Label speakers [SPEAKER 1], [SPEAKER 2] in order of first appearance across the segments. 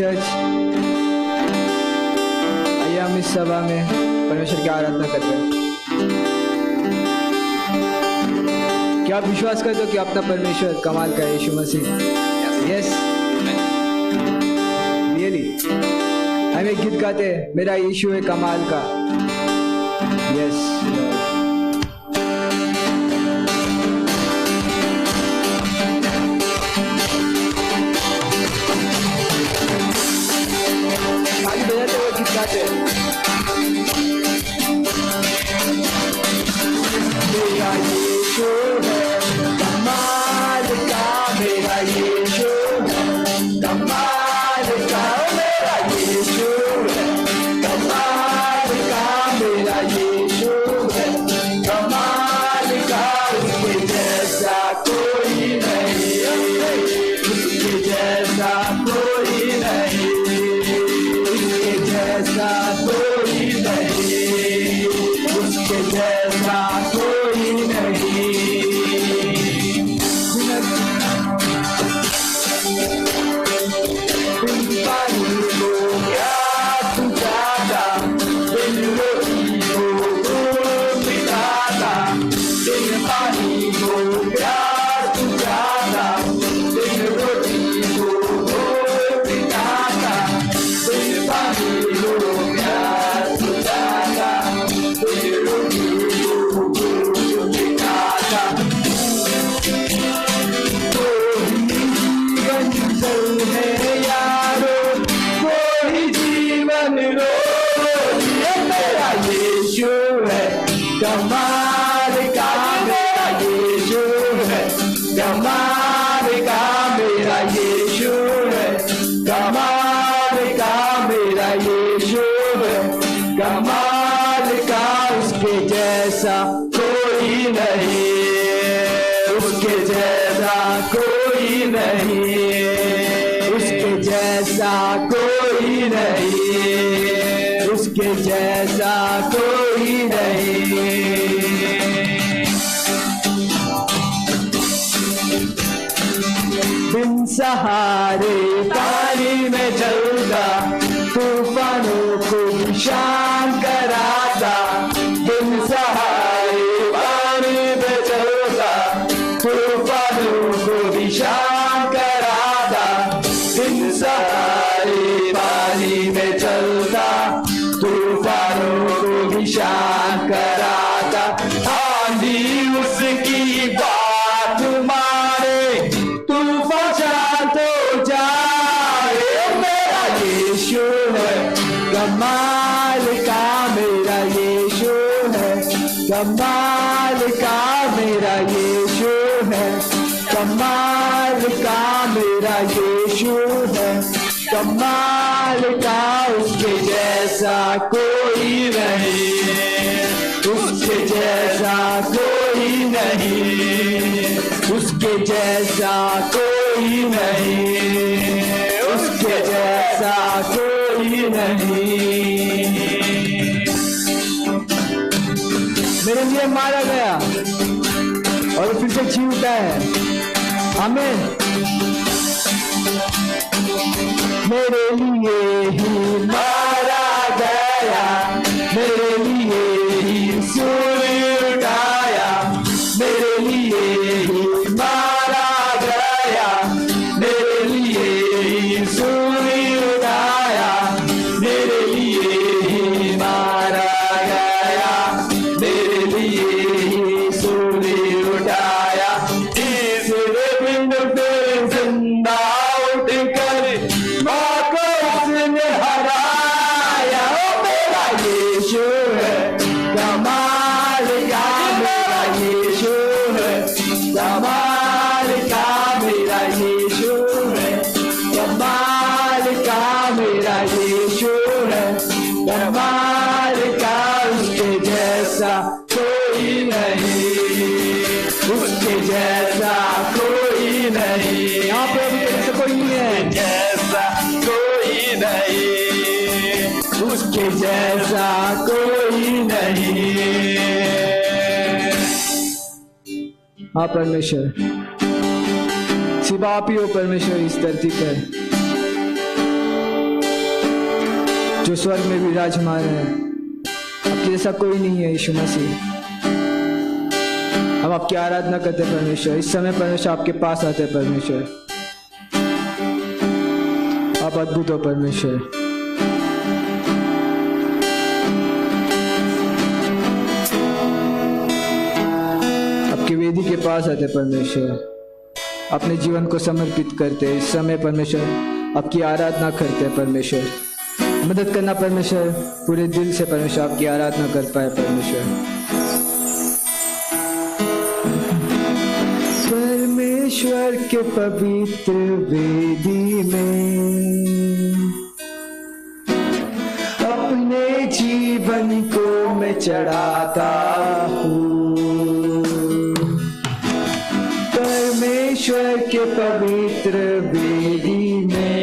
[SPEAKER 1] Church, आइए हम इस सभा में परमेश्वर की आराधना करते हैं। क्या आप विश्वास करते हो कि अपना परमेश्वर कमाल का है, यीशु मसीह? Yes, really. हम एक गीत गाते हैं, मेरा यीशु है कमाल का। यस, ताली बजाते हुए गीत गाते हैं। मेरा यीशु है कमाल का, मेरा यीशु है कमाल का, मेरा यीशु है कमाल का, मेरा यीशु है कमाल का। उसके जैसा कोई नहीं, उसके जैसा कोई नहीं, उसके जैसा कोई नहीं, उसके जैसा कोई नहीं। बिन पानी को प्यास बुझाता, बिन रोटी को भूख मिटाता, बिन पानी को प्यास बुझाता, बिन रोटी को भूख मिटाता, बिन पानी को प्यास बुझाता, बिन रोटी को भूख मिटाता। है यारो कोई जीवन रो, ये मेरा यीशु है कमाल का, मेरा यीशु है कमाल का, मेरा यीशु है कमाल का, मेरा यीशु है कमाल का। उसके जैसा कोई नहीं, उसके जैसा कोई नहीं, उसके जैसा कोई नहीं, उसके जैसा कोई नहीं। बिन सहारे पानी में चलता, तूफानों को शांत कराता, बिन सहारे पानी में चलता, तूफानों को भी शांत कराता, बिन सहारे पानी में चलता, तूफानों को भी शांत कराता। आंधी उसकी बात मारे, तूफान शांत हो जाए, मेरा यीशु है कमाल का, मेरा यीशु है कमाल का, मेरा यीशु है कमाल का, मेरा यीशु है कमाल का। उसके जैसा कोई नहीं, उसके जैसा कोई नहीं, उसके जैसा कोई नहीं, उसके जैसा कोई नहीं। मेरे लिए मारा गया और फिर से जी उठा है। आमीन। मेरे लिए ही मारा गया, मेरे लिए ही सूर्य उठाया, मेरे लिए ही मारा गया, मेरे लिए ही सूर्य उठाया, मेरे लिए ही मारा गया, मेरे लिए ही सूर्य उठाया। तीसरे दिन फिर जिंदा उठकर माँ को उसने हराया, मेरा यीशु है कमाल का, मेरा यीशु है कमाल का, मेरा यीशु है कमाल का, मेरा यीशु है कमाल का। उसके जैसा कोई नहीं, उसके जैसा कोई नहीं, यहाँ पे अभी जैसा कोई नहीं है, जैसा कोई नहीं, उसके जैसा कोई नहीं। हाँ परमेश्वर, सिर्फ आप ही हो परमेश्वर इस धरती पर। जो स्वर्ग में विराजमान है। आपके जैसा कोई नहीं है यीशु मसीह। हम आपकी आराधना करते हैं परमेश्वर। इस समय परमेश्वर आपके पास आते हैं परमेश्वर। आप अद्भुत हो परमेश्वर। आपकी वेदी के पास आते परमेश्वर। अपने जीवन को समर्पित करते हैं। इस समय परमेश्वर आपकी आराधना करते हैं परमेश्वर। मदद करना परमेश्वर, पूरे दिल से परमेश्वर आपकी आराधना कर पाए परमेश्वर। परमेश्वर के पवित्र वेदी में अपने जीवन को मैं चढ़ाता हूँ। परमेश्वर के पवित्र वेदी में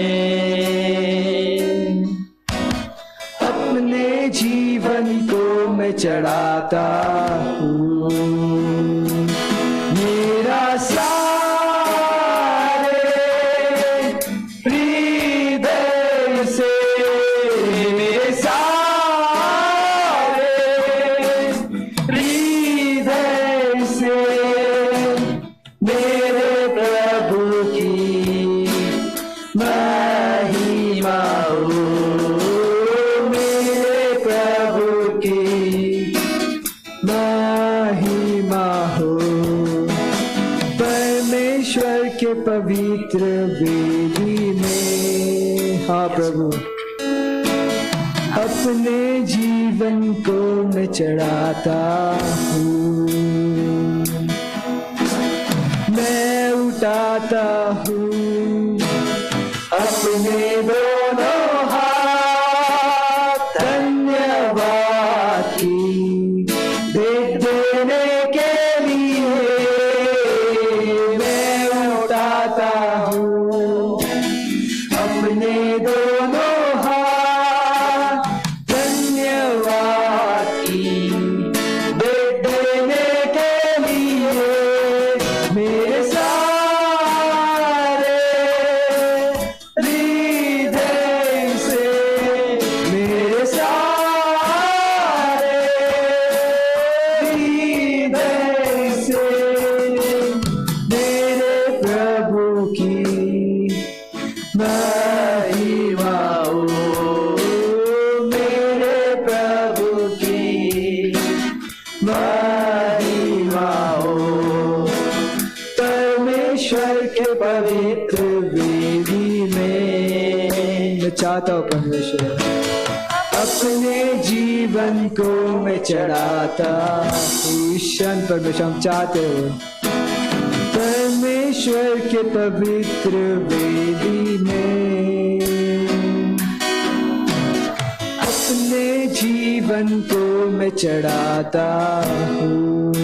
[SPEAKER 1] अपने जीवन को मैं चढ़ाता हूँ। मेरा सारे हृदय से, मेरे सारे हृदय से मेरे प्रभु की महिमा हो। मेरे प्रभु की महिमा हो। परमेश्वर के पवित्र वेदी में, हाँ प्रभु, अपने जीवन को मैं चढ़ाता हूँ। मैं उठाता हूँ अपने दोनों हाथ धन्यवाद की भेंट देने के लिए। मैं उठाता हूँ अपने दोनों हाथ धन्यवाद की भेंट देने के लिए। मेरे सारे हृदय से, मेरे सारे हृदय से मेरे प्रभु की महिमा हो। मेरे प्रभु की महिमा हो। परमेश्वर के पवित्र वेदी में मैं चाहता हूँ परमेश्वर अपने जीवन को मैं चढ़ाता हूँ। ईश्वर परमेश्वर हम चाहते हो परमेश्वर के पवित्र वेदी में अपने जीवन को मैं चढ़ाता हूँ।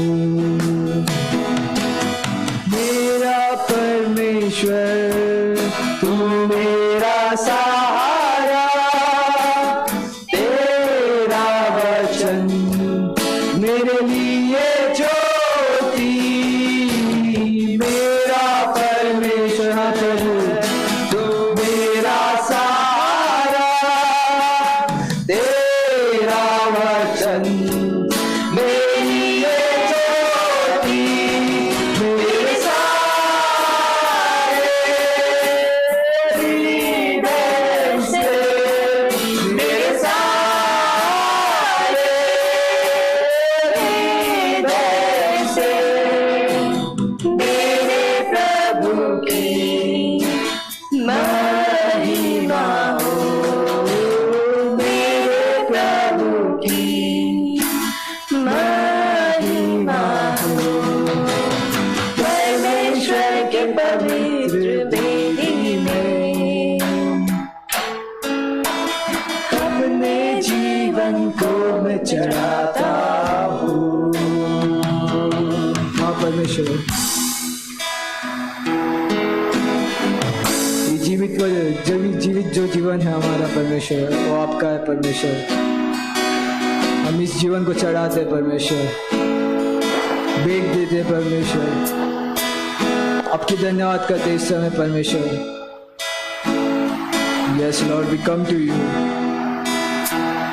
[SPEAKER 1] मेरा परमेश्वर तू मेरा सहारा, तेरा वचन मेरे लिए ज्योति। मेरा परमेश्वर तू मेरा सहारा, तेरा वचन मेरे लिए ज्योति। मेरे सारे हृदय से, मेरे सारे हृदय से मेरे प्रभु की महिमा हो। मेरे प्रभु की महिमा हो। परमेश्वर के पवित्र वेदी में अपने जीवन को मैं चढ़ाता हूँ। हाँ परमेश्वर, ये जीवित जो जीवन है हमारा परमेश्वर, वो आपका है परमेश्वर। हम इस जीवन को चढ़ाते हैं परमेश्वर, भेंट देते हैं परमेश्वर। आपकी धन्यवाद करते इस समय परमेश्वर। Yes Lord, we come to you.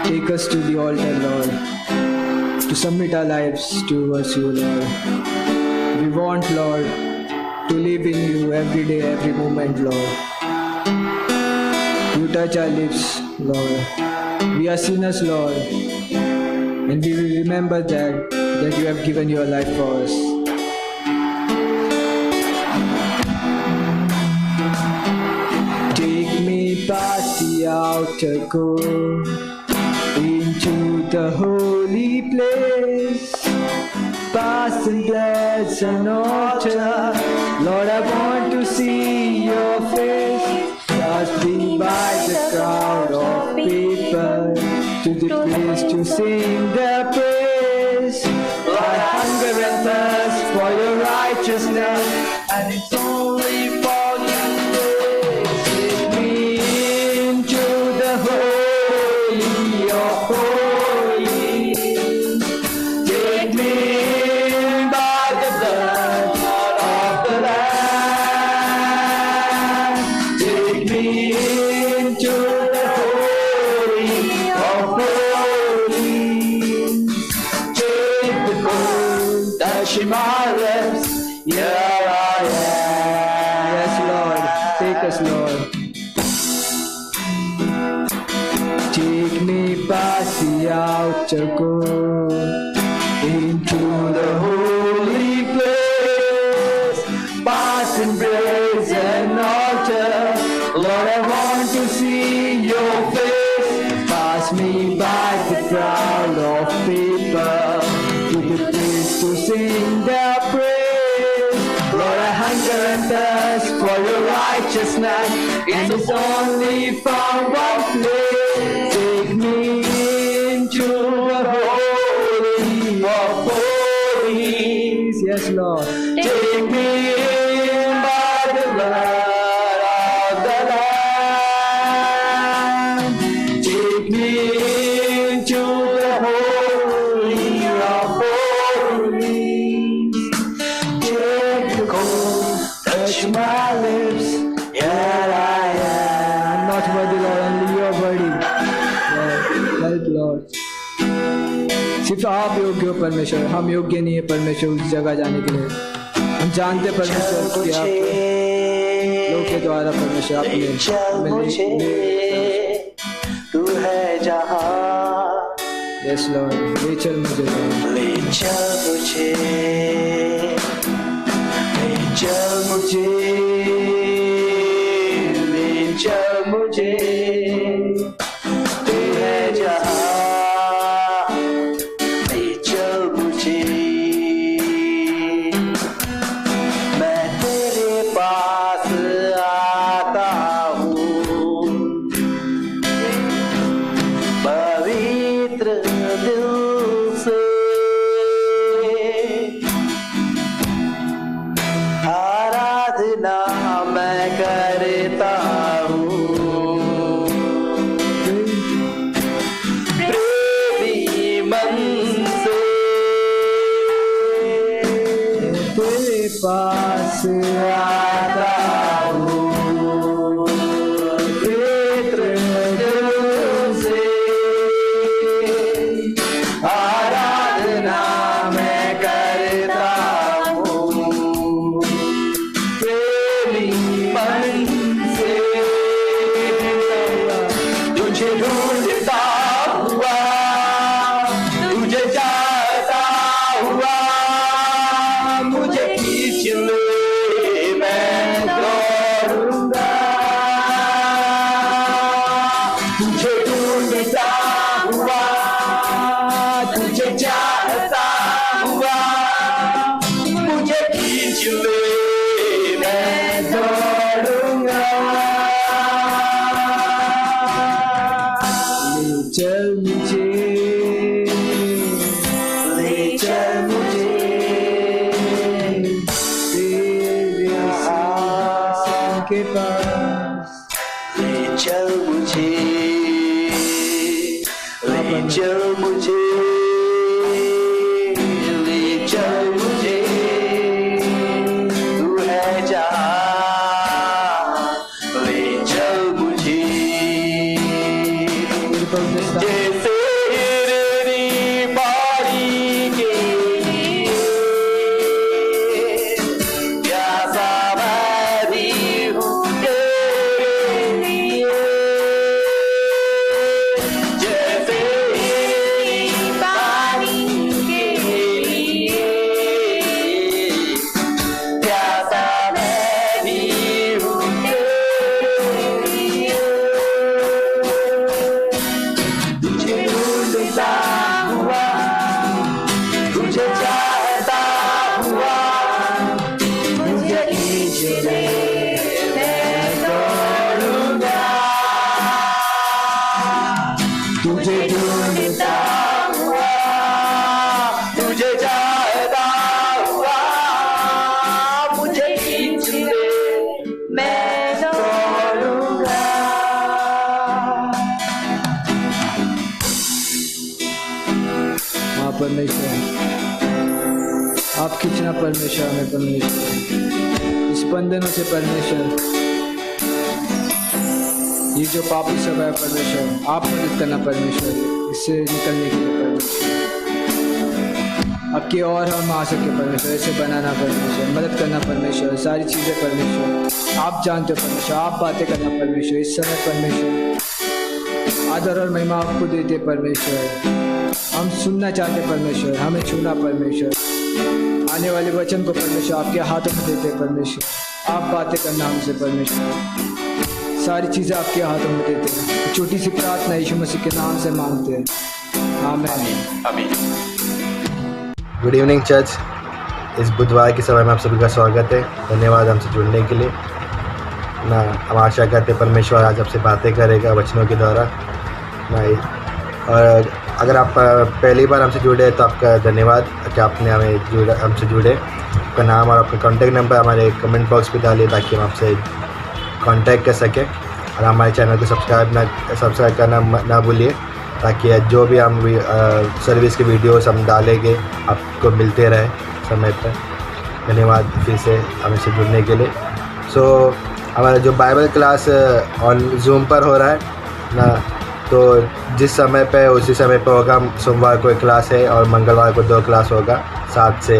[SPEAKER 1] Take us to the altar, Lord, to submit our lives towards you, Lord. We want, Lord, to live in you every day, every moment, Lord. You touch our lips, Lord. We are sinners, Lord, and we will remember that you have given your life for us. Take me past the outer court into the holy place, past and bless an altar. Lord, I want to see your face. Pass me by the crowd of people to the place to sing their praise. I hunger and thirst for your righteousness, and it's only for you. Take me into the holy of holies. Take me in by the blood of the Lamb. Take me into the holy of holies. Take the cold, touch my lips. Here I am. Yes, Lord. Take us, Lord. Take me past the outer court into the holy place, past and praise and altar. Lord, I want to see your face. Pass me by the crowd of people to the place to sing their praise. Lord, I hunger and thirst for your righteousness, and it's only found one place. Take me into the holy of holies. Yes, Lord. Take me in by the blood of the Lamb. Take me into the holy of holies. Take the cold, touch my lips. Here I am. I'm not worthy, Lord, only your worthy. Help, Lord. सिर्फ आप योग्य हो परमेश्वर, हम योग्य नहीं है परमेश्वर उस जगह जाने के लिए। हम जानते हैं परमेश्वर कि आप लोग के द्वारा परमेश्वर आपने
[SPEAKER 2] तू है जहाँ
[SPEAKER 1] यस लॉर्ड ले चल मुझे
[SPEAKER 2] ले चल मुझे ले चल मुझे ले चल मुझे तू है जहाँ ले चल मुझे मैं तेरे पास आता हूँ पवित्र दिल से आराधना मैं करता हूँ प्रेमी मन से
[SPEAKER 1] तेरे पास आता हूँ
[SPEAKER 2] पवित्र दिल से आराधना मैं करता हूँ प्रेमी मन से तुझे ढूंढता हुआ तुझे चाहता हुआ मुझे खींच ले मैं दौड़ूंगा तुझे ढूंढता हुआ तुझे चाहता हुआ मुझे खींच ले मैं दौड़ूंगा
[SPEAKER 1] ले चल मुझे
[SPEAKER 2] ले चल मुझे
[SPEAKER 1] तेरे सिंहासन के पास
[SPEAKER 2] ले चल मुझे ले चल मुझे ले चल मुझे तू है जहाँ ले चल मुझे
[SPEAKER 1] तेरे पर
[SPEAKER 2] जैसे
[SPEAKER 1] आप खींचना परमेश्वर हमें परमेश्वर इस बंधनों से परमेश्वर। ये जो पापी सब है परमेश्वर आप मदद करना परमेश्वर इससे निकलने के लिए परमेश्वर। आपकी और हम आ सके परमेश्वर इसे बनाना परमेश्वर मदद करना परमेश्वर सारी चीज़ें परमेश्वर आप जानते हो परमेश्वर आप बातें करना परमेश्वर इस समय परमेश्वर आदर और महिमा आपको देते परमेश्वर। हम सुनना चाहते परमेश्वर हमें छूना परमेश्वर आने वाले वचन को परमेश्वर आपके हाथों में देते परमेश्वर आप बातें करना हमसे परमेश्वर सारी चीज़ें आपके हाथों में देते हैं। छोटी सी प्रार्थना यीशु मसीह के नाम से मांगते हैं आमीन
[SPEAKER 2] आमीन।
[SPEAKER 3] Good evening church. इस बुधवार की सभा में आप सभी का स्वागत है। धन्यवाद हमसे जुड़ने के लिए ना। हम आशा करते हैं परमेश्वर आज आपसे बातें करेगा वचनों के द्वारा ना। और अगर आप पहली बार हमसे जुड़े तो आपका धन्यवाद कि आपने हमसे जुड़े। आपका नाम और आपका कॉन्टैक्ट नंबर हमारे कमेंट बॉक्स में डालिए ताकि हम आपसे कांटेक्ट कर सकें। और हमारे चैनल को सब्सक्राइब करना ना भूलिए ताकि जो भी हम सर्विस के वीडियोस हम डालेंगे आपको मिलते रहे समय पर। धन्यवाद फिर से हमसे जुड़ने के लिए। हमारा जो बाइबल क्लास ऑन जूम पर हो रहा है ना, तो जिस समय पे उसी समय पे होगा। सोमवार को एक क्लास है और मंगलवार को 2 क्लास होगा 7 से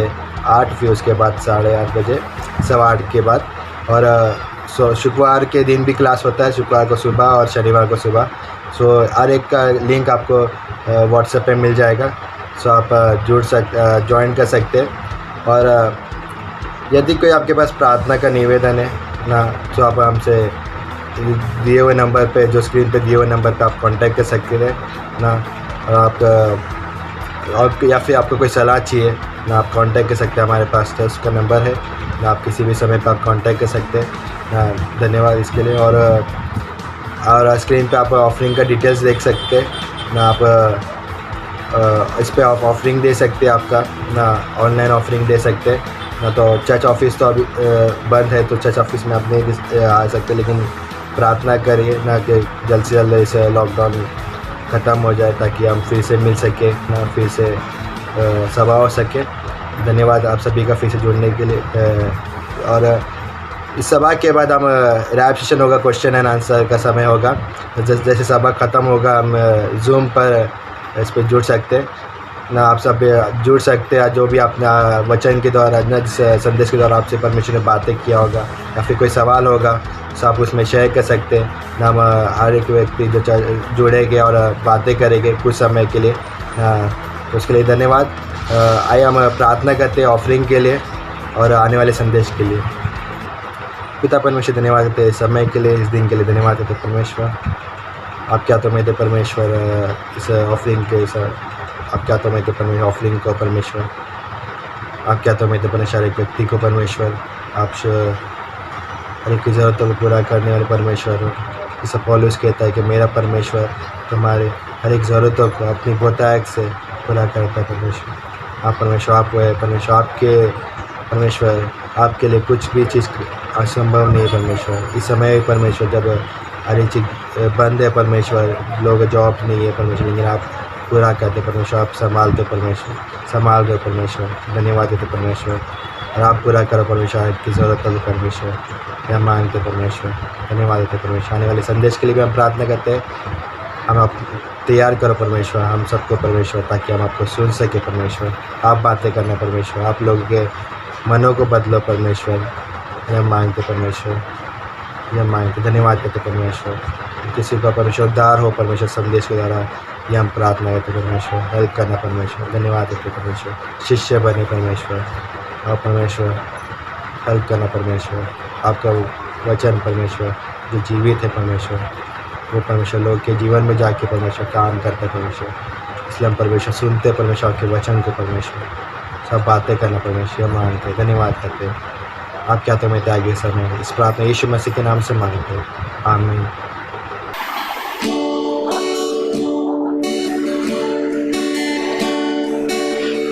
[SPEAKER 3] 8, फिर उसके बाद 8:30 बजे 8:15 के बाद। और शुक्रवार के दिन भी क्लास होता है, शुक्रवार को सुबह और शनिवार को सुबह। हर एक का लिंक आपको व्हाट्सएप पे मिल जाएगा। आप ज्वाइन कर सकते हैं। और यदि कोई आपके पास प्रार्थना का निवेदन है ना, तो आप हमसे दिए हुए नंबर पे जो स्क्रीन पे दिए हुए नंबर पे आप कांटेक्ट कर सकते हैं ना। और या फिर आपको कोई सलाह चाहिए ना, आप कांटेक्ट कर सकते हैं। हमारे पास तो उसका नंबर है ना, आप किसी भी समय पे आप कांटेक्ट कर सकते हैं ना। धन्यवाद इसके लिए। और स्क्रीन पे आप ऑफरिंग का डिटेल्स देख सकते हैं ना। आप इस पे आप ऑफरिंग दे सकते हैं आपका ना, ऑनलाइन ऑफरिंग दे सकते हैं ना। तो चर्च ऑफिस तो अभी बंद है, तो चर्च ऑफिस में आप नहीं आ सकते, लेकिन प्रार्थना करिए ना कि जल्द से जल्द इस लॉकडाउन ख़त्म हो जाए ताकि हम फिर से मिल सके ना, फिर से सभा हो सके। धन्यवाद आप सभी का फिर से जुड़ने के लिए। और इस सभा के बाद हम रैप सेशन होगा, क्वेश्चन एंड आंसर का समय होगा। जैसे सभा ख़त्म होगा हम जूम पर इस पर जुड़ सकते हैं ना। आप सब जुड़ सकते हैं। जो भी आपने वचन के द्वारा ना, जिस संदेश के द्वारा आपसे परमेश्वर ने बातें किया होगा या फिर कोई सवाल होगा तो आप उसमें शेयर कर सकते हैं ना। हम हर एक व्यक्ति जो जुड़ेंगे और बातें करेंगे कुछ समय के लिए। तो उसके लिए धन्यवाद। आइए हम प्रार्थना करते हैं ऑफरिंग के लिए और आने वाले संदेश के लिए। पिता परमेश्वर धन्यवाद देते इस समय के लिए, इस दिन के लिए धन्यवाद देते परमेश्वर। आप क्या तो मैं दे परमेश्वर इस ऑफरिंग के आप क्या तो मैं दे परमेश्वर ऑफरिंग को परमेश्वर। आप क्या तो मैं दे परमेश्वर एक व्यक्ति को परमेश्वर। आप हर एक की ज़रूरतों को पूरा करने वाले परमेश्वर। इस पौलुस कहता है कि मेरा परमेश्वर तुम्हारे हर एक ज़रूरतों को अपनी बहुतायत से पूरा करता है परमेश्वर। आप परमेश्वर आप है परमेश्वर। परमेश्वर आपके लिए कुछ भी चीज़ असंभव नहीं है परमेश्वर। इस समय परमेश्वर जब हर एक चीज़ बंद है परमेश्वर, लोग जॉब नहीं है परमेश्वर, लेकिन आप पूरा करते परमेश्वर। आप संभालते परमेश्वर, संभाल रहे परमेश्वर। धन्यवाद देते परमेश्वर। और आप पूरा करो परमेश्वर आपकी ज़रूरत है परमेश्वर, यह मांगते परमेश्वर। धन्यवाद देते परमेश्वर। आने वाले संदेश के लिए भी हम प्रार्थना करते हैं। हम आप तैयार करो परमेश्वर हम सबको परमेश्वर, ताकि हम आपको सुन सके परमेश्वर। आप बातें करना परमेश्वर, आप लोगों के मनों को बदलो परमेश्वर। यह मांगते परमेश्वर, यह मांगते। धन्यवाद करते परमेश्वर। किसी का परमेश्वर उद्धार हो परमेश्वर संदेश के द्वारा, यह हम प्रार्थना करते परमेश्वर। हेल्प करना परमेश्वर। धन्यवाद देते परमेश्वर। शिष्य बने परमेश्वर और परमेश्वर हेल्प करना परमेश्वर। आपका वचन परमेश्वर जो जीवित है परमेश्वर, वो परमेश्वर लोग के जीवन में जाके परमेश्वर काम करता है परमेश्वर। इसलिए हम परमेश्वर सुनते परमेश्वर आपके वचन को परमेश्वर, सब बातें करना परमेश्वर मांगते। धन्यवाद करते हैं। आप क्या तो मैं त्यागी समय इस प्रार्थना यीशु मसीह के नाम से मांगते हैं, आमीन।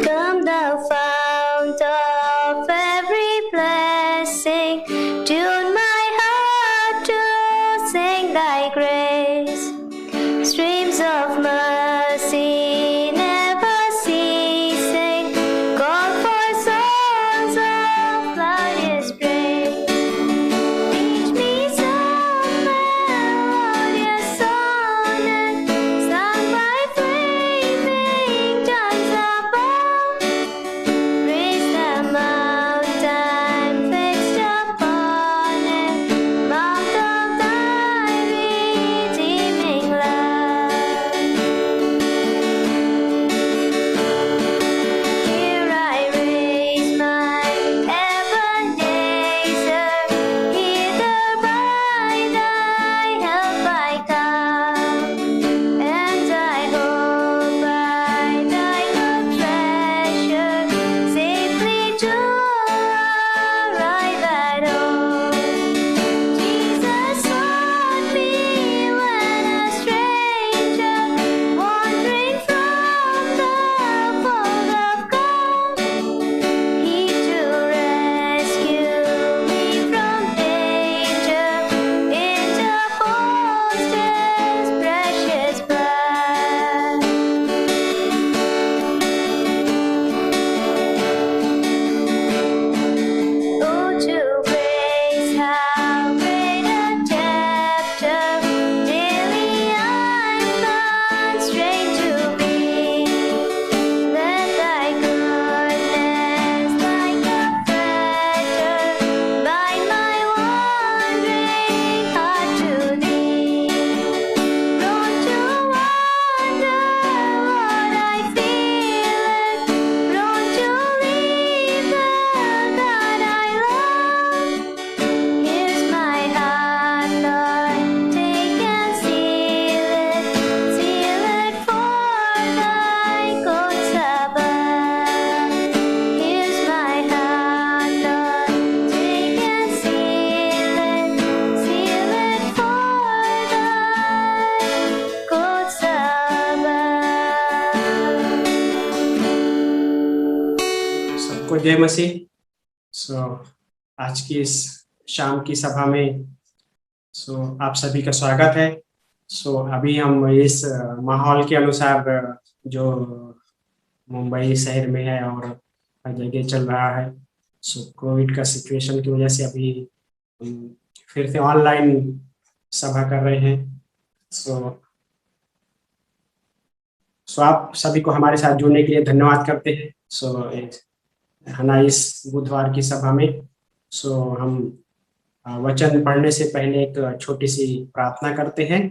[SPEAKER 4] Come thou fount of every blessing, tune my heart to sing thy grace. Streams of mercy never ceasing, call for souls
[SPEAKER 5] जय मसीह। आज की इस शाम की सभा में आप सभी का स्वागत है। अभी हम इस माहौल के अनुसार जो मुंबई शहर में है और हर जगह चल रहा है, कोविड का सिचुएशन की वजह से अभी हम फिर से ऑनलाइन सभा कर रहे हैं। आप सभी को हमारे साथ जुड़ने के लिए धन्यवाद करते हैं। है ना, इस बुधवार की सभा में हम वचन पढ़ने से पहले एक छोटी सी प्रार्थना करते हैं।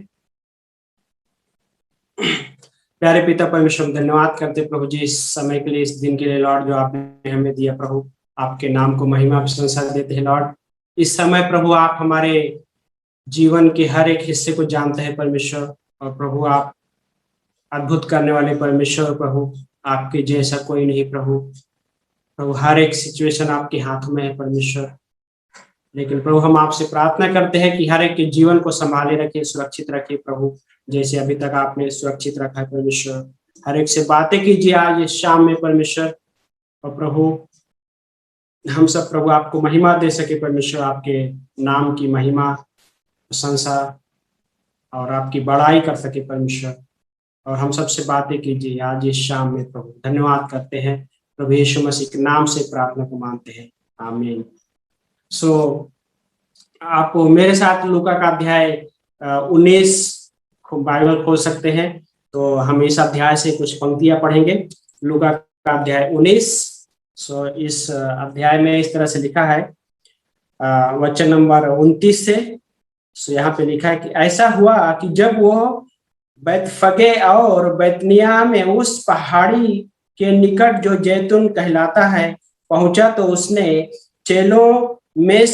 [SPEAKER 5] प्यारे पिता परमेश्वर, धन्यवाद करते प्रभु जी इस समय के लिए, इस दिन के लिए लॉर्ड, जो आपने हमें दिया प्रभु। आपके नाम को महिमा प्रशंसा देते हैं लॉर्ड। इस समय प्रभु आप हमारे जीवन के हर एक हिस्से को जानते हैं परमेश्वर, और प्रभु आप अद्भुत करने वाले परमेश्वर प्रभु, आपके जैसा कोई नहीं प्रभु। हर एक सिचुएशन आपके हाथों में है परमेश्वर। लेकिन प्रभु हम आपसे प्रार्थना करते हैं कि हर एक के जीवन को संभाले रखे, सुरक्षित रखे प्रभु, जैसे अभी तक आपने सुरक्षित रखा है परमेश्वर। हर एक से बातें कीजिए आज इस शाम में परमेश्वर, और प्रभु हम सब प्रभु आपको महिमा दे सके परमेश्वर, आपके नाम की महिमा प्रशंसा और आपकी बड़ाई कर सके परमेश्वर। और हम सबसे बातें कीजिए आज इस शाम में प्रभु। धन्यवाद करते हैं प्रभु यीशु मसीह के नाम से प्रार्थना को मानते हैं, आमीन। आप मेरे साथ लूका का अध्याय 19 बाइबल खोल सकते हैं। तो हम इस अध्याय से कुछ पंक्तियां पढ़ेंगे। लूका का अध्याय 19। इस अध्याय में इस तरह से लिखा है, वचन नंबर 29 से। यहाँ पे लिखा है कि ऐसा हुआ कि जब वो बैतफगे और बैतनिया में उस पहाड़ी के निकट जो जैतून कहलाता है पहुंचा, तो उसने चेलों में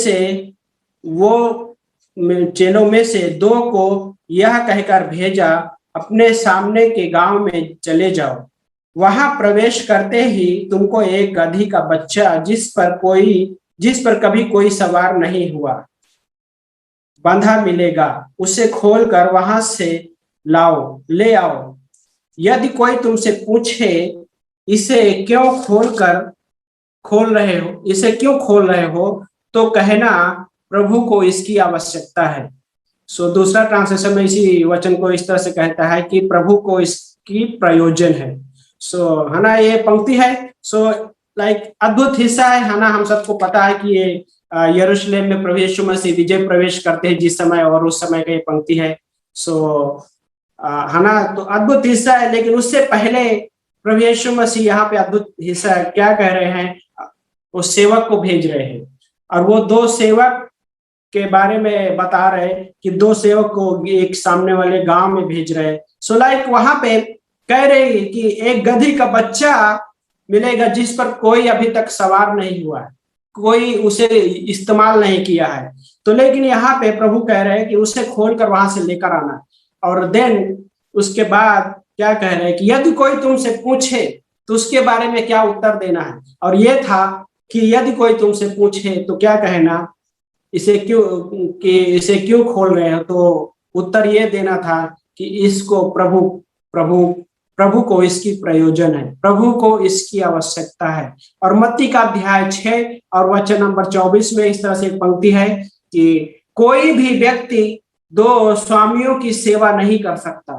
[SPEAKER 5] से 2 को यह कहकर भेजा, अपने सामने के गांव में चले जाओ। वहां प्रवेश करते ही तुमको एक गधी का बच्चा जिस पर कभी कोई सवार नहीं हुआ बंधा मिलेगा, उसे खोलकर वहां से ले आओ। यदि कोई तुमसे पूछे इसे क्यों खोल रहे हो, तो कहना प्रभु को इसकी आवश्यकता है। दूसरा ट्रांसलेशन में इसी वचन को इस तरह से कहता है कि प्रभु को इसकी प्रयोजन है। है ना, ये पंक्ति है अद्भुत हिस्सा है ना। हम सबको पता है कि ये यरूशलेम में प्रभु यीशु मसीह विजय प्रवेश करते हैं जिस समय, और उस समय का ये पंक्ति है। है ना, तो अद्भुत हिस्सा है। लेकिन उससे पहले प्रभु यीशु मसीह यहाँ पे अद्भुत हिस्सा क्या कह रहे हैं, वो सेवक को भेज रहे हैं, और वो 2 सेवक के बारे में बता रहे कि 2 सेवक को एक सामने वाले गांव में भेज रहे हैं। वहां पे कह रहे कि एक गधी का बच्चा मिलेगा जिस पर कोई अभी तक सवार नहीं हुआ है, कोई उसे इस्तेमाल नहीं किया है। तो लेकिन यहाँ पे प्रभु कह रहे हैं कि उसे खोलकर वहां से लेकर आना। और देन उसके बाद क्या कह रहे हैं कि यदि कोई तुमसे पूछे तो उसके बारे में क्या उत्तर देना है। और ये था कि यदि कोई तुमसे पूछे तो क्या कहना, इसे क्यों खोल रहे हो। तो उत्तर ये देना था कि इसको प्रभु को इसकी प्रयोजन है, प्रभु को इसकी आवश्यकता है। और मत्ती का अध्याय 6 और वचन नंबर 24 में इस तरह से एक पंक्ति है कि कोई भी व्यक्ति 2 स्वामियों की सेवा नहीं कर सकता,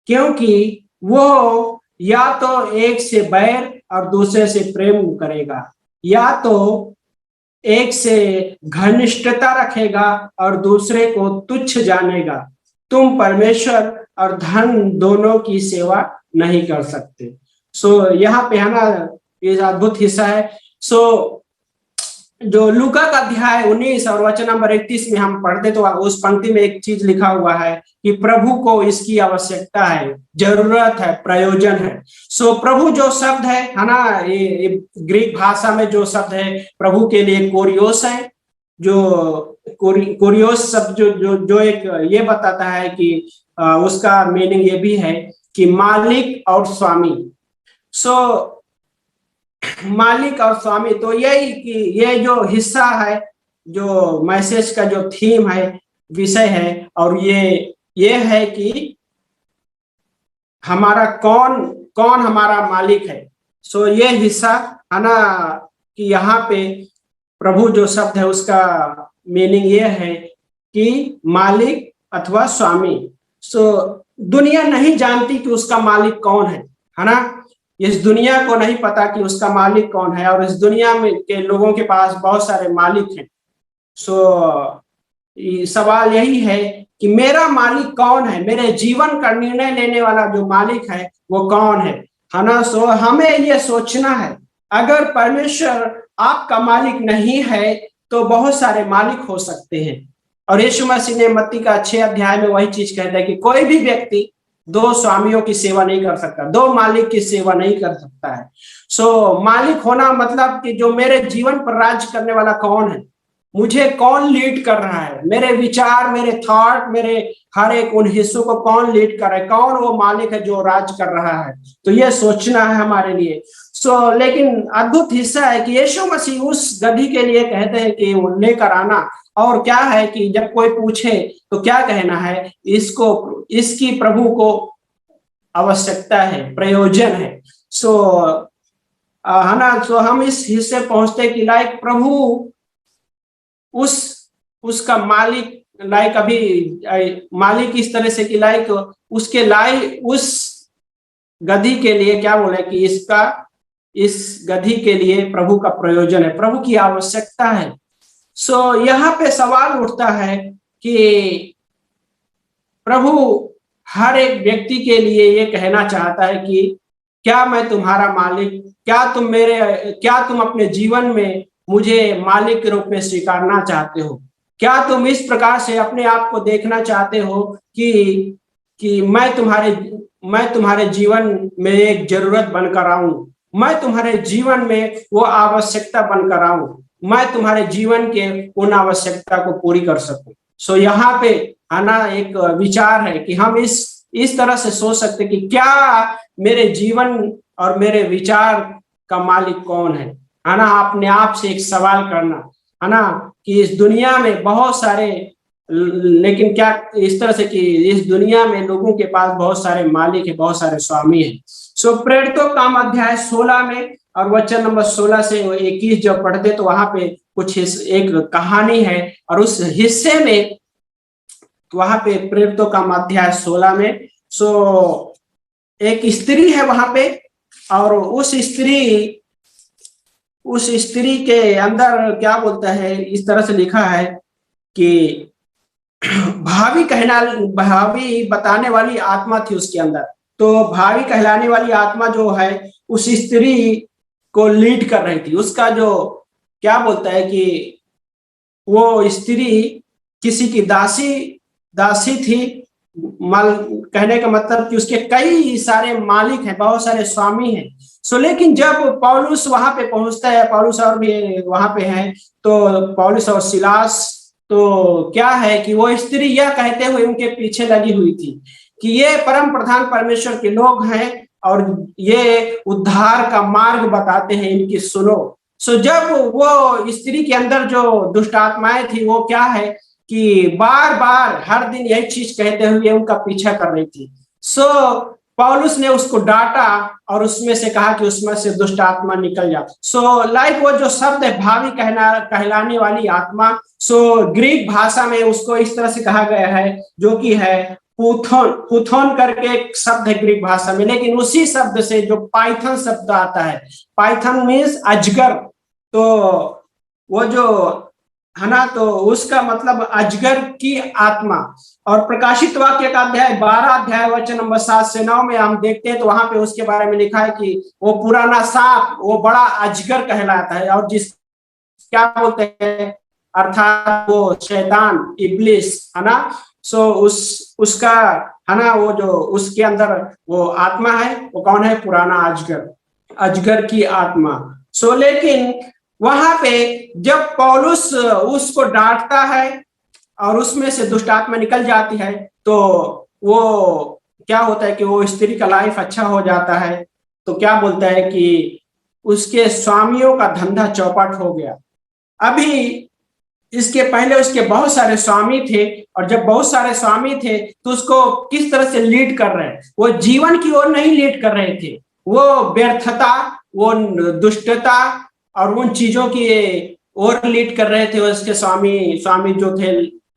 [SPEAKER 5] क्योंकि वो या तो एक से बैर और दूसरे से प्रेम करेगा, या तो एक से घनिष्ठता रखेगा और दूसरे को तुच्छ जानेगा। तुम परमेश्वर और धन दोनों की सेवा नहीं कर सकते। यहाँ पे है ना, ये अद्भुत हिस्सा है। जो लूका का अध्याय 19 और वचन नंबर 31 में हम पढ़ते तो उस पंक्ति में एक चीज लिखा हुआ है कि प्रभु को इसकी आवश्यकता है, जरूरत है, प्रयोजन है। प्रभु जो शब्द है ना, ये ग्रीक भाषा में जो शब्द है प्रभु के लिए कोरियोस है। जो कोरियोस शब्द जो एक ये बताता है कि उसका मीनिंग ये भी है कि मालिक और स्वामी। मालिक और स्वामी, तो यही कि ये जो हिस्सा है, जो मैसेज का जो थीम है, विषय है, और ये है कि हमारा कौन हमारा मालिक है। ये हिस्सा है ना, कि यहाँ पे प्रभु जो शब्द है उसका मीनिंग ये है कि मालिक अथवा स्वामी। सो दुनिया नहीं जानती कि उसका मालिक कौन है ना। इस दुनिया को नहीं पता कि उसका मालिक कौन है, और इस दुनिया में के लोगों के पास बहुत सारे मालिक हैं। सो सवाल यही है कि मेरा मालिक कौन है, मेरे जीवन का निर्णय लेने वाला जो मालिक है वो कौन है ना। सो हमें ये सोचना है, अगर परमेश्वर आपका मालिक नहीं है तो बहुत सारे मालिक हो सकते हैं। और यीशु मसीह ने मत्ती का 6 अध्याय में वही चीज कहता है कि कोई भी व्यक्ति 2 स्वामियों की सेवा नहीं कर सकता, 2 मालिक की सेवा नहीं कर सकता है। सो मालिक होना मतलब कि जो मेरे जीवन पर राज करने वाला कौन है, मुझे कौन लीड कर रहा है, मेरे विचार, मेरे थॉट, मेरे हर एक उन हिस्सों को कौन लीड कर रहा है, कौन वो मालिक है जो राज कर रहा है। तो ये सोचना है हमारे लिए। लेकिन अद्भुत हिस्सा है कि यीशु मसीह उस गधी के लिए कहते हैं कि वो लेकर आना। और क्या है कि जब कोई पूछे तो क्या कहना है, इसकी प्रभु को आवश्यकता है, प्रयोजन है। है ना। हम इस हिस्से पहुंचते कि लाइक प्रभु उसका मालिक, लाइक अभी मालिक इस तरह से कि लाइक उसके उस गधी के लिए क्या बोले कि इस गधी के लिए प्रभु का प्रयोजन है, प्रभु की आवश्यकता है। यहाँ पे सवाल उठता है कि प्रभु हर एक व्यक्ति के लिए ये कहना चाहता है कि क्या मैं तुम्हारा मालिक, क्या तुम अपने जीवन में मुझे मालिक के रूप में स्वीकारना चाहते हो? क्या तुम इस प्रकार से अपने आप को देखना चाहते हो कि मैं तुम्हारे जीवन में एक जरूरत बनकर आऊं, मैं तुम्हारे जीवन में वो आवश्यकता बनकर आऊं, मैं तुम्हारे जीवन के उन आवश्यकता को पूरी कर सकूं। यहाँ पे है ना एक विचार है कि हम इस तरह से सोच सकते कि क्या मेरे जीवन और मेरे विचार का मालिक कौन है ना। अपने आप से एक सवाल करना है ना कि इस दुनिया में बहुत सारे, लेकिन क्या इस तरह से कि इस दुनिया में लोगों के पास बहुत सारे मालिक है, बहुत सारे स्वामी है। प्रेरितों काम अध्याय 16 में और वचन नंबर 16 से 21 जब पढ़ते तो वहां पे कुछ एक कहानी है, और उस हिस्से में वहां पे प्रेरितों का अध्याय 16 में एक स्त्री है वहां पे, और उस स्त्री के अंदर क्या बोलता है, इस तरह से लिखा है कि भावी बताने वाली आत्मा थी उसके अंदर। तो भावी कहलाने वाली आत्मा जो है उस स्त्री को लीड कर रही थी। उसका जो क्या बोलता है कि वो स्त्री किसी की दासी थी। कहने का मतलब कि उसके कई सारे मालिक हैं, बहुत सारे स्वामी हैं। लेकिन जब पौलुस वहां पे पहुंचता है, पौलुस और भी वहां पे हैं, तो पौलुस और सिलास तो क्या है कि वो स्त्री यह कहते हुए उनके पीछे लगी हुई थी कि ये परम प्रधान परमेश्वर के लोग हैं और ये उद्धार का मार्ग बताते हैं, इनकी सुनो। जब वो स्त्री के अंदर जो दुष्ट आत्माएं थी वो क्या है कि बार बार हर दिन यही चीज कहते हुए उनका पीछा कर रही थी। पौलुस ने उसको डांटा और उसमें से कहा कि उसमें से दुष्ट आत्मा निकल जा। लाइक वो जो शब्द है भावी कहलाने वाली आत्मा, ग्रीक भाषा में उसको इस तरह से कहा गया है जो कि है पुथोन करके एक शब्द है ग्रीक भाषा में, लेकिन उसी शब्द से जो पाइथन शब्द आता है, पाइथन मीन्स अजगर। तो वो जो है ना, तो उसका मतलब अजगर की आत्मा। और प्रकाशित वाक्य का अध्याय 12 अध्याय वचन नंबर 7 से 9 में हम देखते हैं तो वहां पे उसके बारे में लिखा है कि वो पुराना सांप, वो बड़ा अजगर कहलाता है, और जिस क्या बोलते हैं अर्थात वो शैतान, इब्लिस है ना। उसका है ना वो जो उसके अंदर वो आत्मा है वो कौन है, पुराना अजगर की आत्मा। लेकिन वहां पे जब पौलुस उसको डांटता है और उसमें से दुष्ट आत्मा निकल जाती है तो वो क्या होता है कि वो स्त्री का लाइफ अच्छा हो जाता है। तो क्या बोलता है कि उसके स्वामियों का धंधा चौपट हो गया। अभी इसके पहले उसके बहुत सारे स्वामी थे, और जब बहुत सारे स्वामी थे तो उसको किस तरह से लीड कर रहे हैं, वो जीवन की ओर नहीं लीड कर रहे थे, वो व्यर्थता, वो दुष्टता, और उन चीजों की ओर लीड कर रहे थे उसके स्वामी जो थे,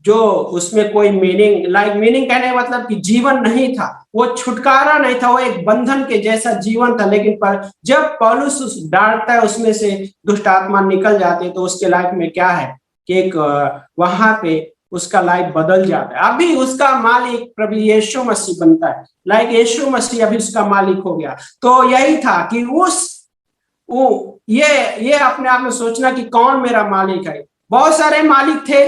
[SPEAKER 5] जो उसमें कोई मीनिंग कहने का मतलब कि जीवन नहीं था, वो छुटकारा नहीं था, वो एक बंधन के जैसा जीवन था। लेकिन पर जब पौलुस डांटता है उसमें से दुष्ट आत्मा निकल जाती है, तो उसके लाइफ में क्या है कि एक वहां पे उसका लाइफ बदल जाता है। अभी उसका मालिक प्रभु यीशु मसीह बनता है, लाइक यीशु मसीह अभी उसका मालिक हो गया। तो यही था कि ये अपने आप में सोचना कि कौन मेरा मालिक है। बहुत सारे मालिक थे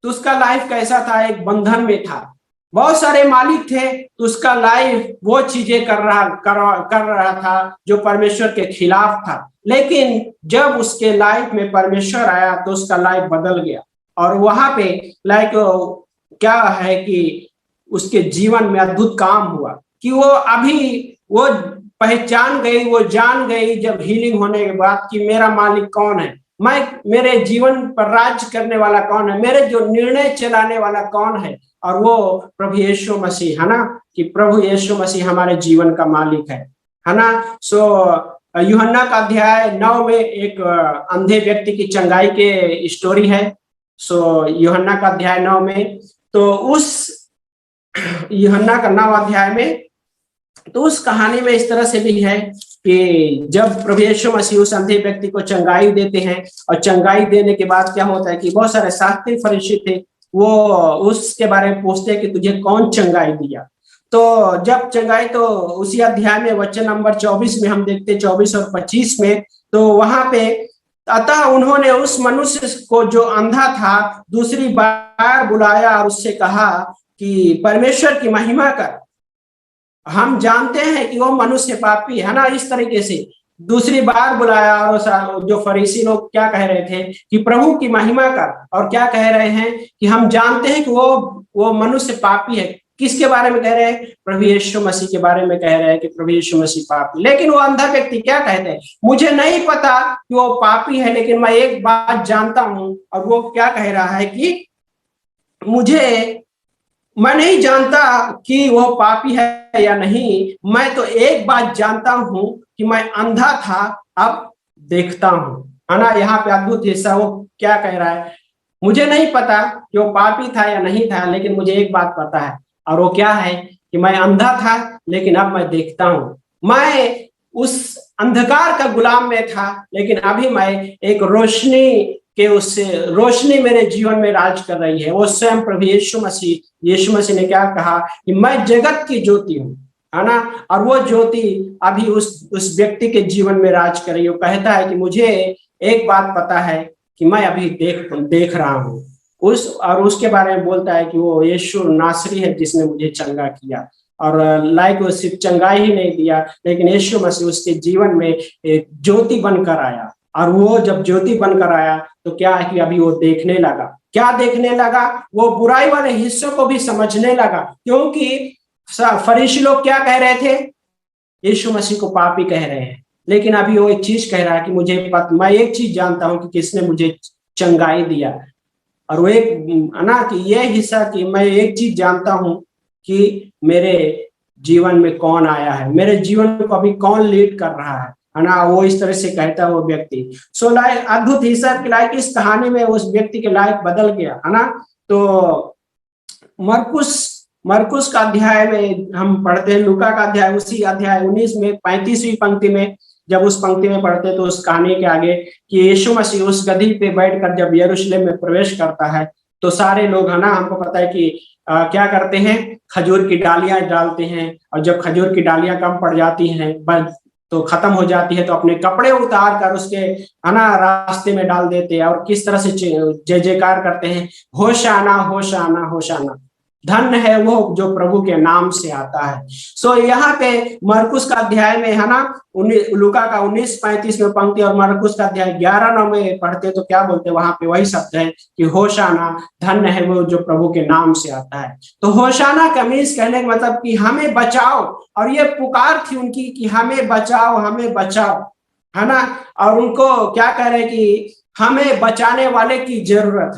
[SPEAKER 5] तो उसका लाइफ कैसा था, एक बंधन में था। बहुत सारे मालिक थे तो उसका लाइफ वो चीजें कर रहा था जो परमेश्वर के खिलाफ था। लेकिन जब उसके लाइफ में परमेश्वर आया तो उसका लाइफ बदल गया। और वहां पे लाइक क्या है कि उसके जीवन में अद्भुत काम हुआ कि वो पहचान गई, वो जान गई जब हीलिंग होने के बाद कि मेरा मालिक कौन है, मेरे जीवन पर राज करने वाला कौन है, मेरे जो निर्णय चलाने वाला कौन है। और वो प्रभु यीशु मसीह है ना, कि प्रभु यीशु मसीह हमारे जीवन का मालिक है ना। सो यूहन्ना का अध्याय 9 में एक अंधे व्यक्ति की चंगाई के स्टोरी है। सो यूहन्ना का अध्याय 9 में, तो उस यूहन्ना का 9 अध्याय में, तो उस कहानी में इस तरह से भी है कि जब प्रभु यीशु मसीह उस अंधे व्यक्ति को चंगाई देते हैं, और चंगाई देने के बाद क्या होता है कि बहुत सारे शास्त्री फरीसी थे, वो उसके बारे में पूछते हैं कि तुझे कौन चंगाई दिया। तो जब चंगाई, तो उसी अध्याय में वचन नंबर 24 में हम देखते हैं, 24 और 25 में, तो वहां पे अतः उन्होंने उस मनुष्य को जो अंधा था दूसरी बार बुलाया और उससे कहा कि परमेश्वर की महिमा कर, हम जानते हैं कि वो मनुष्य पापी है ना। इस तरीके से दूसरी बार बुलाया, और जो फरीसी लोग क्या कह रहे थे कि प्रभु की महिमा कर, और क्या कह रहे हैं कि हम जानते हैं कि वो मनुष्य पापी है। किसके बारे में कह रहे हैं? प्रभु यीशु मसीह के बारे में कह रहे हैं कि प्रभु यीशु मसीह पापी। लेकिन वो अंधा व्यक्ति क्या कहते हैं? मुझे नहीं पता कि वो पापी है, लेकिन मैं एक बात जानता हूं। और वो क्या कह रहा है कि मैं नहीं जानता कि वो पापी है या नहीं, मैं तो एक बात जानता हूं कि मैं अंधा था, अब देखता हूं, है ना। यहाँ पे अद्भुत हिस्सा, वो क्या कह रहा है? मुझे नहीं पता कि वो पापी था या नहीं था, लेकिन मुझे एक बात पता है, और वो क्या है कि मैं अंधा था, लेकिन अब मैं देखता हूं। मैं उस अंधकार का गुलाम में था, लेकिन अभी मैं एक रोशनी के, उससे रोशनी मेरे जीवन में राज कर रही है। वो स्वयं प्रभु यीशु मसीह ने क्या कहा कि मैं जगत की ज्योति हूँ, है ना। और वो ज्योति अभी उस व्यक्ति के जीवन में राज कर रही है। वो कहता है कि मुझे एक बात पता है कि मैं अभी देख रहा हूँ और उसके बारे में बोलता है कि वो यीशु नासरी है जिसने मुझे चंगा किया। और लाइक वो सिर्फ चंगा ही नहीं दिया, लेकिन यीशु मसीह उसके जीवन में एक ज्योति बनकर आया। और वो जब ज्योति बनकर आया तो क्या है कि अभी वो देखने लगा। क्या देखने लगा? वो बुराई वाले हिस्सों को भी समझने लगा, क्योंकि फरीसी लोग क्या कह रहे थे? यीशु मसीह को पापी कह रहे हैं। लेकिन अभी वो एक चीज कह रहा है कि मैं एक चीज जानता हूं कि किसने मुझे चंगाई दिया। और वो एक ना कि ये हिस्सा कि मैं एक चीज जानता हूं कि मेरे जीवन में कौन आया है, मेरे जीवन को अभी कौन लीड कर रहा है ना। वो इस तरह से कहता है वो व्यक्ति। सो लाइक अद्भुत हिस्सा की लाइक इस कहानी में उस व्यक्ति की लाइफ बदल गया, है ना। तो मरकुस का अध्याय में हम पढ़ते हैं, लूका का अध्याय, उसी अध्याय 19 में 35वीं पंक्ति में, जब उस पंक्ति में पढ़ते तो उस कहानी के आगे कि यीशु मसीह उस गधी पे बैठकर जब यरूशलेम में प्रवेश करता है, तो सारे लोग, है ना, हमको पता है कि क्या करते हैं, खजूर की डालियां डालते हैं। और जब खजूर की डालियां कम पड़ जाती हैं, तो खत्म हो जाती है, तो अपने कपड़े उतार कर उसके, है ना, रास्ते में डाल देते हैं। और किस तरह से जय जयकार करते हैं, होशाना होशाना होशाना, धन्य है वो जो प्रभु के नाम से आता है। सो यहाँ पे मरकुस का अध्याय में, है ना, लूका का 19:35 में पंक्ति और मरकुस का अध्याय 11:9 में पढ़ते तो क्या बोलते हैं? वहां पे वही शब्द है कि होशाना, धन्य है वो जो प्रभु के नाम से आता है। तो होशाना का मीन्स कहने का मतलब कि हमें बचाओ। और ये पुकार थी उनकी कि हमें बचाओ, हमें बचाओ, है ना। और उनको क्या कह रहे कि हमें बचाने वाले की जरूरत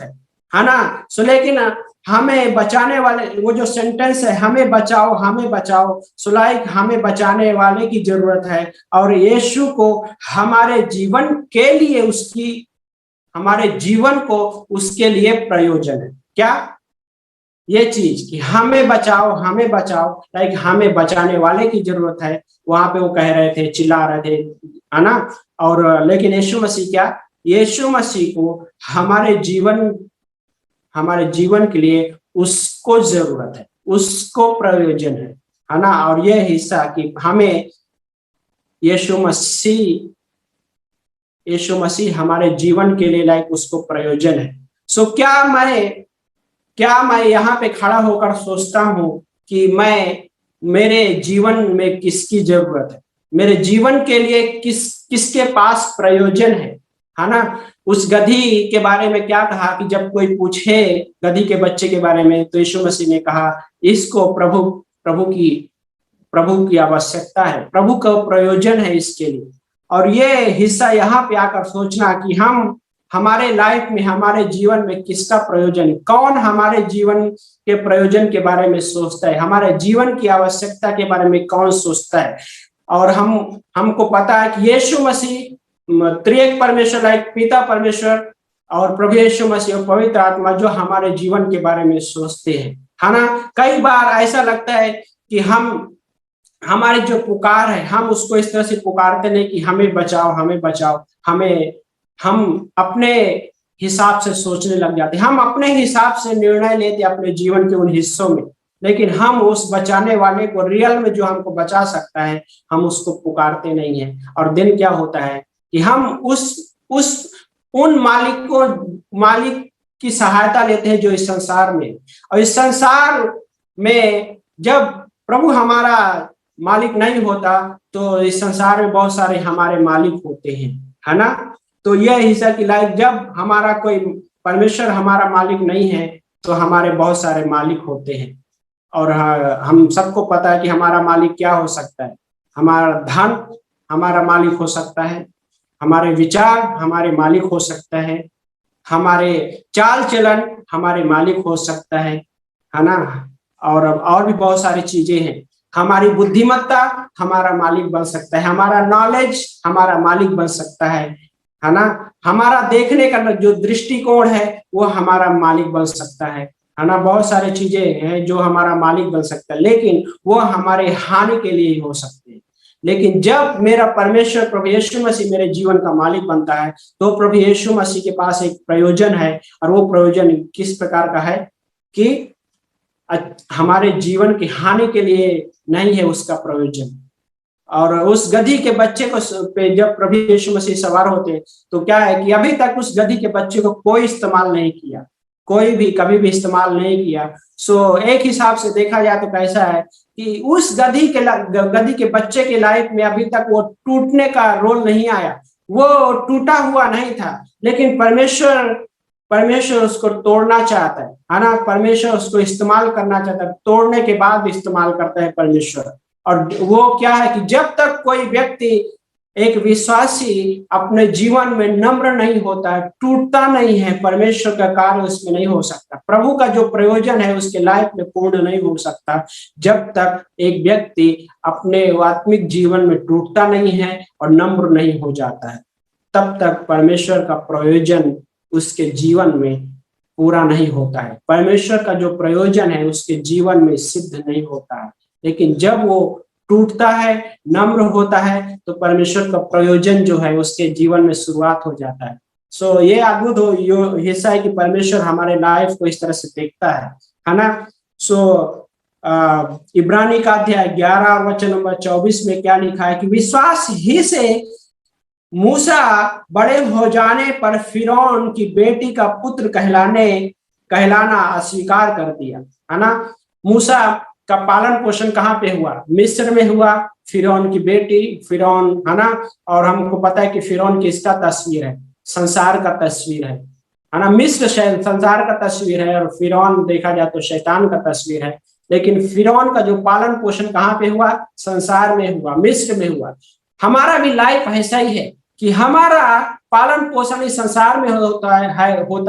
[SPEAKER 5] है ना। सो लेकिन हमें बचाने वाले, वो जो सेंटेंस है हमें बचाओ, सो लाइक हमें बचाने वाले की जरूरत है। और यीशु को हमारे जीवन के लिए हमारे जीवन को उसके लिए प्रयोजन है। क्या ये चीज कि हमें बचाओ, लाइक हमें बचाने वाले की जरूरत है। वहां पे वो कह रहे थे, चिल्ला रहे थे, है ना। और लेकिन यीशु मसीह को हमारे जीवन के लिए उसको जरूरत है, उसको प्रयोजन है ना। और यह हिस्सा कि हमें यीशु मसीह हमारे जीवन के लिए लाइक उसको प्रयोजन है। सो क्या मैं यहाँ पे खड़ा होकर सोचता हूँ कि मेरे जीवन में किसकी जरूरत है, मेरे जीवन के लिए किसके पास प्रयोजन है ना। उस गधी के बारे में क्या कहा कि जब कोई पूछे गधी के बच्चे के बारे में, तो यीशु मसीह ने कहा इसको प्रभु की आवश्यकता है, प्रभु का प्रयोजन है इसके लिए। और ये हिस्सा यहाँ पे आकर सोचना कि हमारे लाइफ में, हमारे जीवन में किसका प्रयोजन, कौन हमारे जीवन के प्रयोजन के बारे में सोचता है, हमारे जीवन की आवश्यकता के बारे में कौन सोचता है। और हमको पता है कि यीशु मसीह त्रिएक परमेश्वर, लाइक पिता परमेश्वर और प्रभु यीशु मसीह और पवित्र आत्मा जो हमारे जीवन के बारे में सोचते हैं, है ना। कई बार ऐसा लगता है कि हमारी जो पुकार है, हम उसको इस तरह से पुकारते नहीं कि हमें बचाओ, हम अपने हिसाब से सोचने लग जाते, हम अपने हिसाब से निर्णय लेते अपने जीवन के उन हिस्सों में। लेकिन हम उस बचाने वाले को, रियल में जो हमको बचा सकता है, हम उसको पुकारते नहीं है। और दिन क्या होता है कि हम उन मालिक की सहायता लेते हैं जो इस संसार में। और इस संसार में जब प्रभु हमारा मालिक नहीं होता, तो इस संसार में बहुत सारे हमारे मालिक होते हैं, है ना। तो यह हिस्सा की लाइफ, जब हमारा कोई परमेश्वर हमारा मालिक नहीं है, तो हमारे बहुत सारे मालिक होते हैं। और हम सबको पता है कि हमारा मालिक क्या हो सकता है। हमारा धन हमारा मालिक हो सकता है, हमारे विचार हमारे मालिक हो सकता है, हमारे चाल चलन हमारे मालिक हो सकता है ना। और भी बहुत सारी चीजें हैं। हमारी बुद्धिमत्ता हमारा मालिक बन सकता है, हमारा नॉलेज हमारा मालिक बन सकता है ना। हमारा देखने का जो दृष्टिकोण है वो हमारा मालिक बन सकता है ना। बहुत सारी चीजें हैं जो हमारा मालिक बन सकता है, लेकिन वो हमारे हानि के लिए ही हो सकते हैं। लेकिन जब मेरा परमेश्वर प्रभु यीशु मसीह मेरे जीवन का मालिक बनता है, तो प्रभु यीशु मसीह के पास एक प्रयोजन है। और वो प्रयोजन किस प्रकार का है कि हमारे जीवन की हानि के लिए नहीं है उसका प्रयोजन। और उस गधी के बच्चे को पे जब प्रभु यीशु मसीह सवार होते, तो क्या है कि अभी तक उस गधी के बच्चे को कोई इस्तेमाल नहीं किया, कोई भी कभी भी इस्तेमाल नहीं किया। सो एक हिसाब से देखा जाए तो कैसा है कि उस गधी के बच्चे के लाइफ में अभी तक वो टूटने का रोल नहीं आया, वो टूटा हुआ नहीं था। लेकिन परमेश्वर उसको तोड़ना चाहता है ना। परमेश्वर उसको इस्तेमाल करना चाहता है, तोड़ने के बाद इस्तेमाल करता है परमेश्वर। और वो क्या है कि जब तक कोई व्यक्ति, एक विश्वासी अपने जीवन में नम्र नहीं होता है, टूटता नहीं है, परमेश्वर का कार्य उसमें नहीं हो सकता। प्रभु का जो प्रयोजन है उसके लाइफ में पूर्ण नहीं हो सकता जब तक एक व्यक्ति अपने आत्मिक जीवन में टूटता नहीं है और नम्र नहीं हो जाता है। तब तक परमेश्वर का प्रयोजन उसके जीवन में पूरा नहीं होता है, परमेश्वर का जो प्रयोजन है उसके जीवन में सिद्ध नहीं होता है। लेकिन जब वो टूटता है, नम्र होता है, तो परमेश्वर का प्रयोजन जो है उसके जीवन में शुरुआत हो जाता है। सो ये अद्भुत हिस्सा है कि परमेश्वर हमारे लाइफ को इस तरह से देखता है ना। सो इब्रानी का अध्याय 11 वचन नंबर 24 में क्या लिखा है कि विश्वास ही से मूसा बड़े हो जाने पर फिरौन की बेटी का पुत्र कहलाना अस्वीकार कर दिया, है ना। मूसा का पालन पोषण कहाँ पे हुआ? मिस्र में हुआ। फिरौन की बेटी, फिरौन, है ना। और हमको पता है कि फिरौन किसका तस्वीर है? संसार का तस्वीर है ना। मिस्र संसार का तस्वीर है और फिरौन देखा जाए तो शैतान का तस्वीर है। लेकिन फिरौन का जो पालन पोषण कहाँ पे हुआ? संसार में हुआ, मिस्र में हुआ। हमारा भी लाइफ ऐसा ही है कि हमारा पालन पोषण इस संसार में होता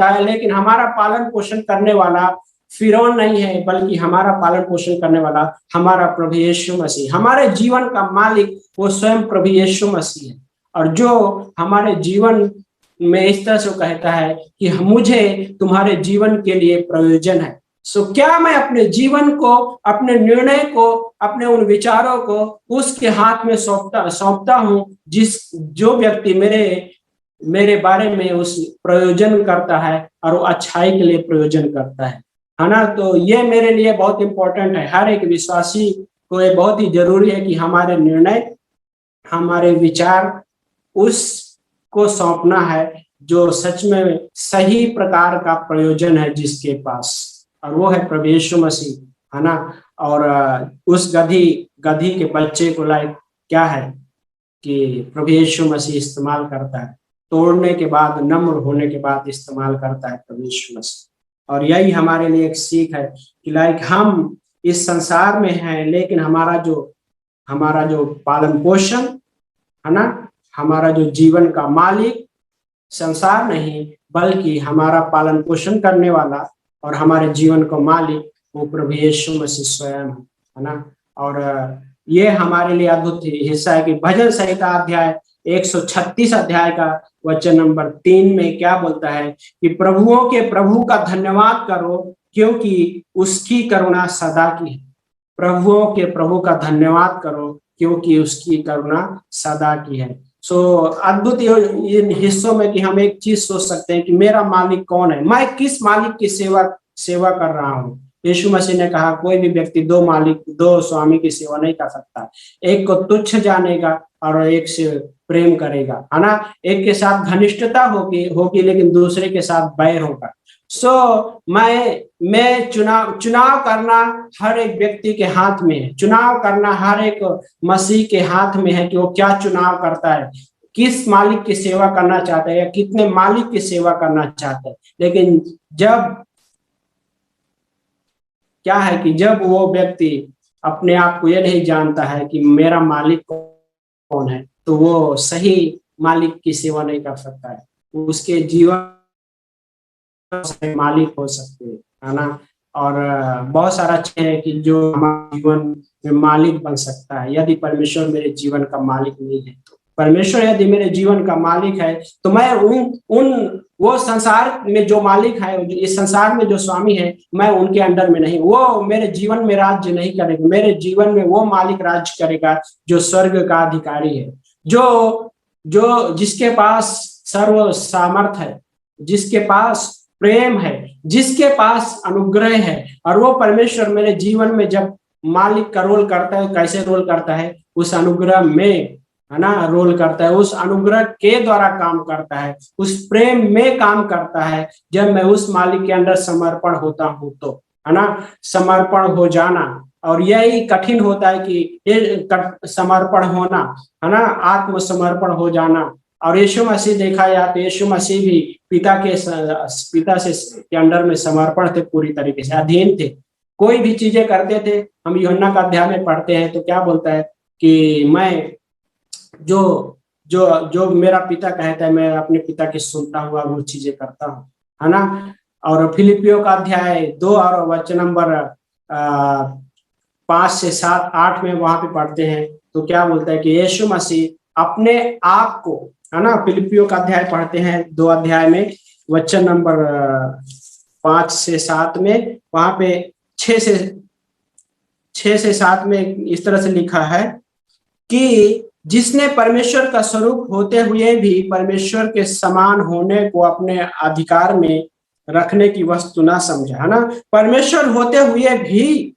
[SPEAKER 5] है, लेकिन हमारा पालन पोषण करने वाला फिरौन नहीं है, बल्कि हमारा पालन पोषण करने वाला हमारा प्रभु यीशु मसीह, हमारे जीवन का मालिक वो स्वयं प्रभु यीशु मसीह है। और जो हमारे जीवन में इस तरह से कहता है कि मुझे तुम्हारे जीवन के लिए प्रयोजन है। सो क्या मैं अपने जीवन को, अपने निर्णय को, अपने उन विचारों को उसके हाथ में सौंपता हूं, जो व्यक्ति मेरे बारे में उस प्रयोजन करता है और वो अच्छाई के लिए प्रयोजन करता है ना। तो ये मेरे लिए बहुत इंपॉर्टेंट है। हर एक विश्वासी को ये बहुत ही जरूरी है कि हमारे निर्णय, हमारे विचार उसको सौंपना है जो सच में सही प्रकार का प्रयोजन है जिसके पास, और वो है प्रभु यीशु मसीह, है ना। और उस गधी के बच्चे को लाइक क्या है कि प्रभु यीशु मसीह इस्तेमाल करता है, तोड़ने के बाद, नम्र होने के बाद इस्तेमाल करता है प्रभु यीशु मसीह। और यही हमारे लिए एक सीख है कि लाइक हम इस संसार में हैं, लेकिन हमारा जो पालन पोषण है ना, हमारा जो जीवन का मालिक संसार नहीं, बल्कि हमारा पालन पोषण करने वाला और हमारे जीवन का मालिक वो प्रभु यीशु मसीह स्वयं है ना। और ये हमारे लिए अद्भुत हिस्सा है कि भजन संहिता अध्याय 136 अध्याय का वचन नंबर 3 में क्या बोलता है कि प्रभुओं के प्रभु का धन्यवाद करो क्योंकि उसकी करुणा सदा की है। प्रभुओं के प्रभु का धन्यवाद करो क्योंकि उसकी करुणा सदा की है। सो अद्भुत इन हिस्सों में कि हम एक चीज सोच सकते हैं कि मेरा मालिक कौन है, मैं किस मालिक की सेवा कर रहा हूँ। यीशु मसीह ने कहा कोई भी व्यक्ति दो स्वामी की सेवा नहीं कर सकता, एक को तुच्छ जानेगा और एक से प्रेम करेगा, है ना। एक के साथ घनिष्ठता होगी लेकिन दूसरे के साथ बैर होगा। सो मैं चुनाव करना हर एक व्यक्ति के हाथ में है, चुनाव करना हर एक मसीह के हाथ में है कि वो क्या चुनाव करता है, किस मालिक की सेवा करना चाहता है या कितने मालिक की सेवा करना चाहता है। लेकिन जब वो व्यक्ति अपने आप को ये नहीं जानता है कि मेरा मालिक कौन है, तो वो सही मालिक की सेवा नहीं कर सकता है। उसके जीवन मालिक हो सकते हैं, है ना। और बहुत सारा चीज है कि जो हमारे जीवन में मालिक बन सकता है यदि परमेश्वर मेरे जीवन का मालिक नहीं है। तो परमेश्वर यदि मेरे जीवन का मालिक है तो मैं वो संसार में जो मालिक है, इस संसार में जो स्वामी है, मैं उनके अंडर में नहीं, वो मेरे जीवन में राज्य नहीं करेगा। मेरे जीवन में वो मालिक राज्य करेगा जो स्वर्ग का अधिकारी है, जो जिसके पास सर्व सामर्थ है, जिसके पास प्रेम है, जिसके पास अनुग्रह है। और वो परमेश्वर मेरे जीवन में जब मालिक का रोल करता है, कैसे रोल करता है, उस अनुग्रह में, है ना, रोल करता है, उस अनुग्रह के द्वारा काम करता है, उस प्रेम में काम करता है। जब मैं उस मालिक के अंदर समर्पण होता हूँ तो, है ना, समर्पण हो जाना। और यही कठिन होता है कि समर्पण होना, है ना, आत्मसमर्पण हो जाना। और यीशु मसीह देखा जाए तो यीशु मसीह भी पिता के अंडर में समर्पण थे, पूरी तरीके से अधीन थे, कोई भी चीजें करते थे। हम यूहन्ना का अध्याय में पढ़ते हैं तो क्या बोलता है कि मैं जो मेरा पिता कहता है मैं अपने पिता की सुनता हुआ वो चीजें करता हूँ, है ना। और फिलिपियों का अध्याय 2 और वचन नंबर 5 से 7, 8 में वहां पे पढ़ते हैं तो क्या बोलता है कि यीशु मसीह अपने आप को, है ना, फिलिपियों का अध्याय पढ़ते हैं 2 अध्याय में वचन नंबर 5 से 7 में, वहां पे 6 से 7 में इस तरह से लिखा है कि जिसने परमेश्वर का स्वरूप होते हुए भी परमेश्वर के समान होने को अपने अधिकार में रखने की वस्तु ना समझा, है ना। परमेश्वर होते हुए भी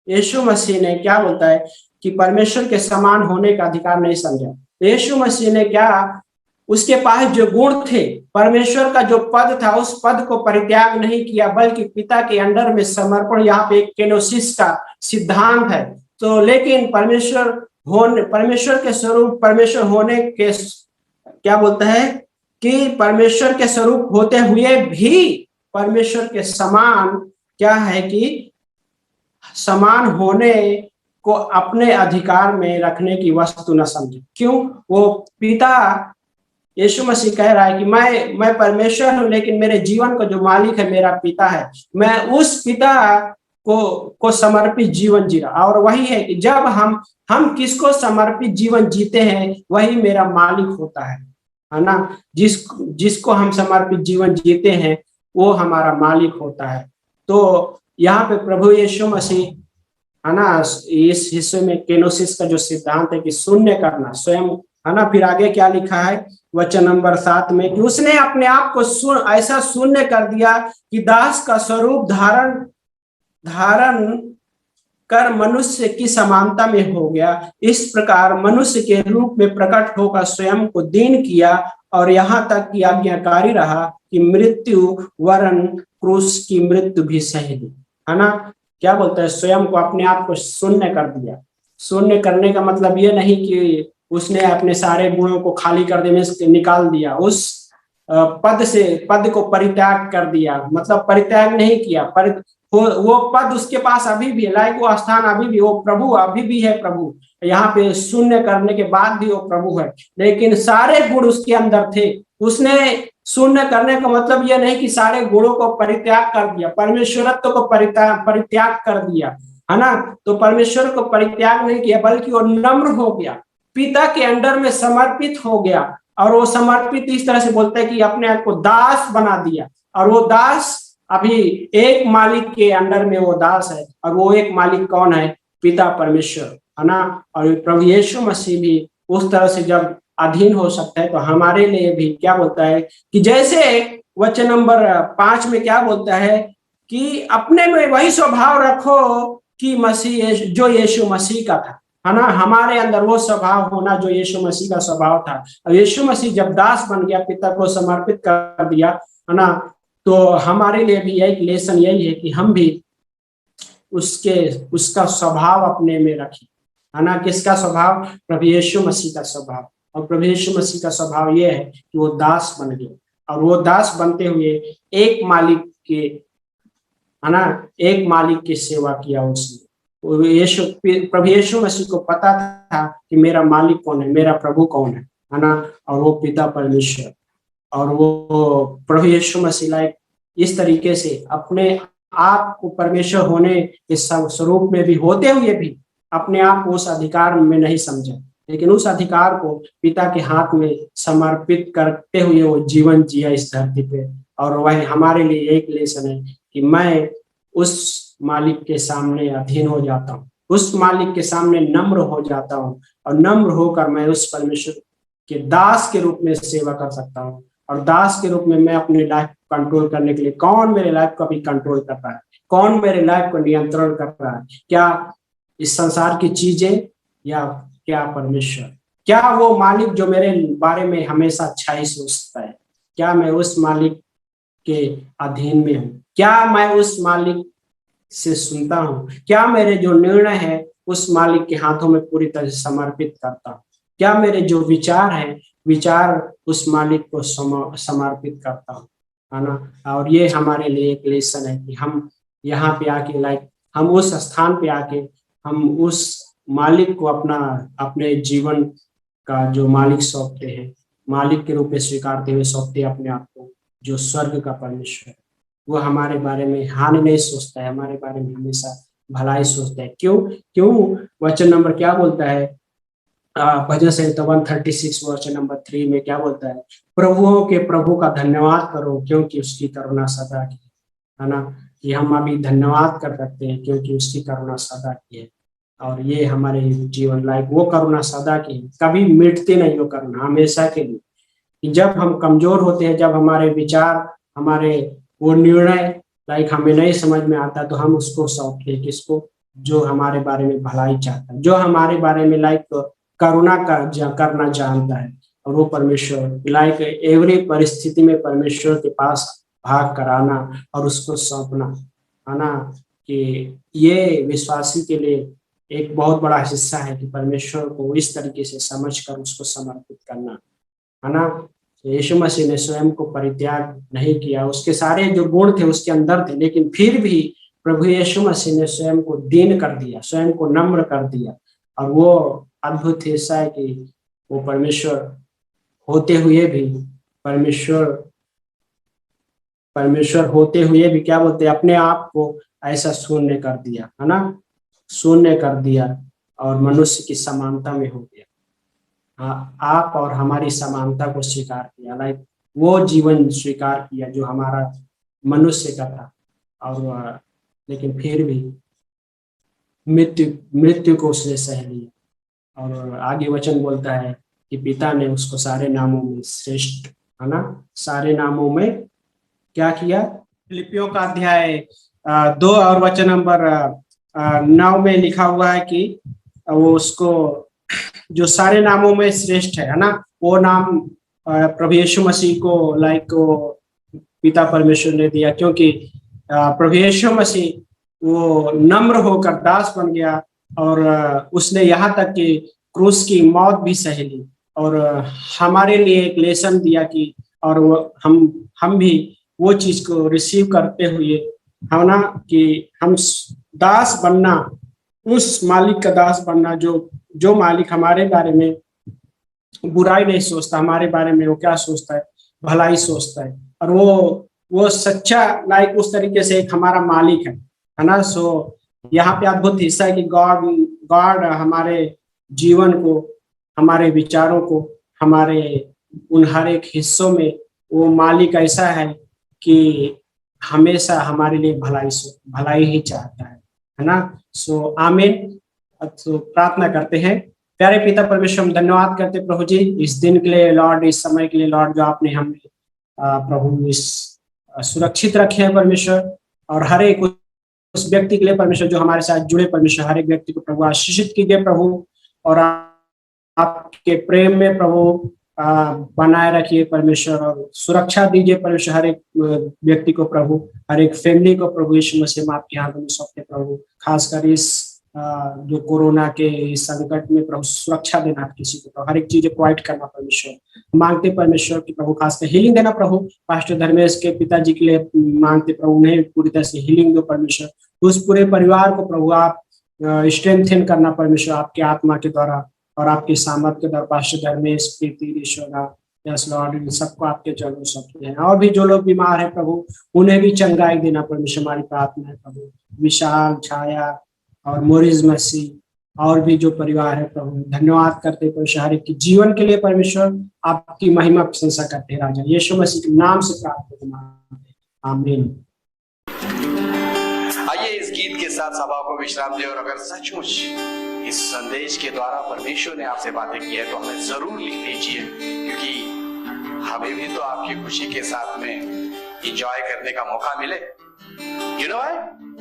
[SPEAKER 5] यीशु मसीह ने क्या बोलता है कि परमेश्वर के समान होने का अधिकार नहीं समझा। यीशु मसीह ने क्या, उसके पास जो गुण थे, परमेश्वर का जो पद था, उस पद को परित्याग नहीं किया, बल्कि पिता के अंडर में समर्पण। यहाँ पे एक केनोसिस का सिद्धांत है। तो लेकिन परमेश्वर के स्वरूप, परमेश्वर होने के क्या बोलता है कि परमेश्वर के स्वरूप होते हुए भी परमेश्वर के समान क्या है कि समान होने को अपने अधिकार में रखने की वस्तु न समझे। क्यों? वो पिता यीशु मसीह कह रहा है कि मैं परमेश्वर हूं, लेकिन मेरे जीवन का जो मालिक है मेरा पिता है। मैं उस पिता को समर्पित जीवन जी रहा, और वही है कि जब हम किसको समर्पित जीवन जीते हैं वही मेरा मालिक होता है ना। जिसको हम समर्पित जीवन जीते हैं वो हमारा मालिक होता है। तो यहाँ पे प्रभु यीशु मसीह है ना, इस हिस्से में केनोसिस का जो सिद्धांत है कि शून्य करना स्वयं, है ना। फिर आगे क्या लिखा है वचन नंबर 7 में कि उसने अपने आप को ऐसा शून्य कर दिया कि दास का स्वरूप धारण कर मनुष्य की समानता में हो गया। इस प्रकार मनुष्य के रूप में प्रकट होकर स्वयं को दीन किया और यहाँ तक कि आज्ञाकारी रहा कि मृत्यु वरन क्रूस की मृत्यु भी सही ली, है ना। क्या बोलता है, स्वयं को अपने आप को शून्य कर दिया। शून्य करने का मतलब ये नहीं कि उसने अपने सारे गुणों को खाली कर देने से निकाल दिया, उस पद को परित्याग कर दिया, मतलब परित्याग नहीं किया, वो पद उसके पास अभी भी है, लाइक वो स्थान अभी भी, वो प्रभु अभी भी है प्रभु। यहाँ पे शून्य करने के बाद भी वो प्रभु है, लेकिन सारे गुण उसके अंदर थे। उसने शून्य करने का मतलब यह नहीं कि सारे गुणों को परित्याग कर दिया, परमेश्वरत्व को परित्याग कर दिया, है ना। तो परमेश्वर को परित्याग नहीं किया, बल्कि वो नम्र हो गया, पिता के अंडर में समर्पित हो गया। और वो समर्पित इस तरह से बोलता है कि अपने आप को दास बना दिया। और वो दास अभी एक मालिक के अंडर में वो दास है, और वो एक मालिक कौन है, पिता परमेश्वर, है ना। और प्रभु यीशु मसीह भी उस तरह से जब अधीन हो सकता है, तो हमारे लिए भी क्या बोलता है कि जैसे वचन नंबर 5 में क्या बोलता है कि अपने में वही स्वभाव रखो कि मसीह जो यीशु मसीह का था, है ना। हमारे अंदर वो स्वभाव होना जो यीशु मसीह का स्वभाव था। और यीशु मसीह जब दास बन गया, पिता को समर्पित कर दिया, है ना, तो हमारे लिए भी एक लेसन यही है कि हम भी उसका स्वभाव अपने में रखें, है ना। किसका स्वभाव, प्रभु यीशु मसीह का स्वभाव। और प्रभु यीशु मसीह का स्वभाव ये है कि वो दास बन गए, और वो दास बनते हुए एक मालिक के, है ना, एक मालिक की सेवा किया उसने। प्रभु यीशु मसीह को पता था कि मेरा मालिक कौन है, मेरा प्रभु कौन है ना, और वो पिता परमेश्वर। और वो प्रभु यीशु मसीह लाइक इस तरीके से अपने आप को परमेश्वर होने के स्वरूप में भी होते हुए भी अपने आप को उस अधिकार में नहीं समझा, लेकिन उस अधिकार को पिता के हाथ में समर्पित करते हुए वो जीवन जिया इस धरती पे। और वह हमारे लिए एक लेसन है कि मैं उस मालिक के सामने अधीन हो जाता हूँ, उस मालिक के सामने नम्र हो जाता हूँ, और नम्र होकर मैं उस परमेश्वर के दास के रूप में सेवा कर सकता हूँ। और दास के रूप में मैं अपनी लाइफ कंट्रोल करने के लिए, कौन मेरे लाइफ को भी कंट्रोल कर रहा है, कौन मेरे लाइफ को नियंत्रण कर रहा है, क्या इस संसार की चीजें या क्या परमेश्वर, क्या वो मालिक जो मेरे बारे में हमेशा अच्छा ही सोचता है, क्या मैं उस मालिक के अधीन में हूँ, क्या मैं उस मालिक से सुनता हूँ, क्या मेरे जो निर्णय है उस मालिक के हाथों में पूरी तरह से समर्पित करता हूँ, क्या मेरे जो विचार है विचार उस मालिक को समर्पित करता हूँ, है ना। और ये हमारे लिए एक लेसन है कि हम यहाँ पे आके लाइक हम उस स्थान पे आके हम उस मालिक को अपने जीवन का जो मालिक सौंपते हैं, मालिक के रूप में स्वीकारते हुए सौंपते हैं अपने आप को, जो स्वर्ग का परमेश्वर है। वो हमारे बारे में हानि नहीं सोचता है, हमारे बारे में हमेशा भलाई सोचता है। क्यों वचन नंबर क्या बोलता है, भजन संहिता 136 वचन नंबर 3 में क्या बोलता है, प्रभुओं के प्रभु का धन्यवाद करो क्योंकि उसकी करुणा सदा की, है ना। कि हम अभी धन्यवाद कर सकते हैं क्योंकि उसकी करुणा सदा की है। और ये हमारे जीवन लाइक वो करुणा सदा की है, कभी मिटती नहीं वो करुणा, हमेशा के लिए। कि जब हम कमजोर होते हैं, जब हमारे विचार, हमारे वो निर्णय लाइक हमें नहीं समझ में आता, तो हम उसको सौंपते हैं किसको, जो हमारे बारे में भलाई चाहता है, जो हमारे बारे में लाइक करुणा करना जानता है। और वो परमेश्वर लाइक एवरी परिस्थिति में परमेश्वर के पास भाग कराना और उसको सौंपना, है ना। कि ये विश्वासी के लिए एक बहुत बड़ा हिस्सा है कि परमेश्वर को इस तरीके से समझकर उसको समर्पित करना, है ना। यीशु मसीह ने स्वयं को परित्याग नहीं किया, उसके सारे जो गुण थे उसके अंदर थे, लेकिन फिर भी प्रभु यीशु मसीह ने स्वयं को दीन कर दिया, स्वयं को नम्र कर दिया। और वो अद्भुत हिस्सा है कि वो परमेश्वर होते हुए भी परमेश्वर होते हुए भी क्या बोलते हैं, अपने आप को ऐसा शून्य कर दिया, है ना, शून्य कर दिया और मनुष्य की समानता में हो गया। हाँ, आप और हमारी समानता को स्वीकार किया, लाइक वो जीवन स्वीकार किया जो हमारा मनुष्य का था, और लेकिन फिर भी मृत्यु को उसने सह लिया। और आगे वचन बोलता है कि पिता ने उसको सारे नामों में श्रेष्ठ, है ना, सारे नामों में क्या किया। फिलिपियों का अध्याय 2 और वचन नंबर 9 में लिखा हुआ है कि वो उसको जो सारे नामों में श्रेष्ठ है ना, वो नाम प्रभु यीशु मसीह को लाइक पिता परमेश्वर ने दिया, क्योंकि प्रभु यीशु मसीह वो नम्र होकर दास बन गया और उसने यहाँ तक कि क्रूस की मौत भी सह ली और हमारे लिए एक लेसन दिया कि, और हम भी वो चीज को रिसीव करते हुए, है ना, कि हम दास बनना, उस मालिक का दास बनना जो मालिक हमारे बारे में बुराई नहीं सोचता, हमारे बारे में वो क्या सोचता है, भलाई सोचता है, और वो सच्चा लाइक उस तरीके से एक हमारा मालिक है ना। सो यहाँ पे अद्भुत हिस्सा है कि गॉड हमारे जीवन को, हमारे विचारों को, हमारे उन हर एक हिस्सों में वो मालिक ऐसा है कि हमेशा हमारे लिए भलाई ही चाहता है ना। सो आमीन। तो प्रार्थना करते हैं। प्यारे पिता परमेश्वर, हम धन्यवाद करते प्रभु जी इस दिन के लिए लॉर्ड, इस समय के लिए लॉर्ड, जो आपने हमें प्रभु इस सुरक्षित रखे हैं परमेश्वर, और हर एक उस व्यक्ति के लिए परमेश्वर जो हमारे साथ जुड़े परमेश्वर, हर एक व्यक्ति को प्रभु आशीषित कीजिए प्रभु, और आपके प्रेम में प्रभु बनाए रखिए परमेश्वर, और सुरक्षा दीजिए परमेश्वर हर एक व्यक्ति को प्रभु, हर एक फैमिली को प्रभु यीशु मसीह में आपके हाथों में सौंपते प्रभु। खासकर इस जो कोरोना के संकट में प्रभु सुरक्षा देना किसी को, तो हर एक चीज प्रोवाइड करना परमेश्वर मांगते परमेश्वर की प्रभु, खासकर हीलिंग देना प्रभु। पास्टर धर्मेश के पिताजी के लिए मांगते प्रभु, उन्हें पूरी तरह से हीलिंग दो परमेश्वर। उस पूरे परिवार को प्रभु आप स्ट्रेंथन करना परमेश्वर आपके आत्मा के द्वारा और आपके सामर्थ्य के द्वारा। पास्टर धर्मेश, प्रीति, ईश्वरा, यस लॉर्ड, इन सबको आपके चरणों सौंपते हैं। और भी जो लोग बीमार है प्रभु, उन्हें भी चंगाई देना परमेश्वर, हमारी प्रार्थना है प्रभु। विशाल, छाया और मोरिज मसीह और भी जो परिवार है प्रभु, धन्यवाद करते परमेश्वर हर एक के जीवन के लिए परमेश्वर, आपकी महिमा प्रशंसा करते हैं राजा, यीशु मसीह के नाम से प्रार्थना, आमीन।
[SPEAKER 2] आइए इस गीत के साथ सभा को विश्राम दें, और अगर सचमुच इस संदेश के द्वारा परमेश्वर ने आपसे बातें की है तो हमें जरूर लिख दीजिए, क्योंकि हमें भी तो आपकी खुशी के साथ में एंजॉय करने का मौका मिले। यू नो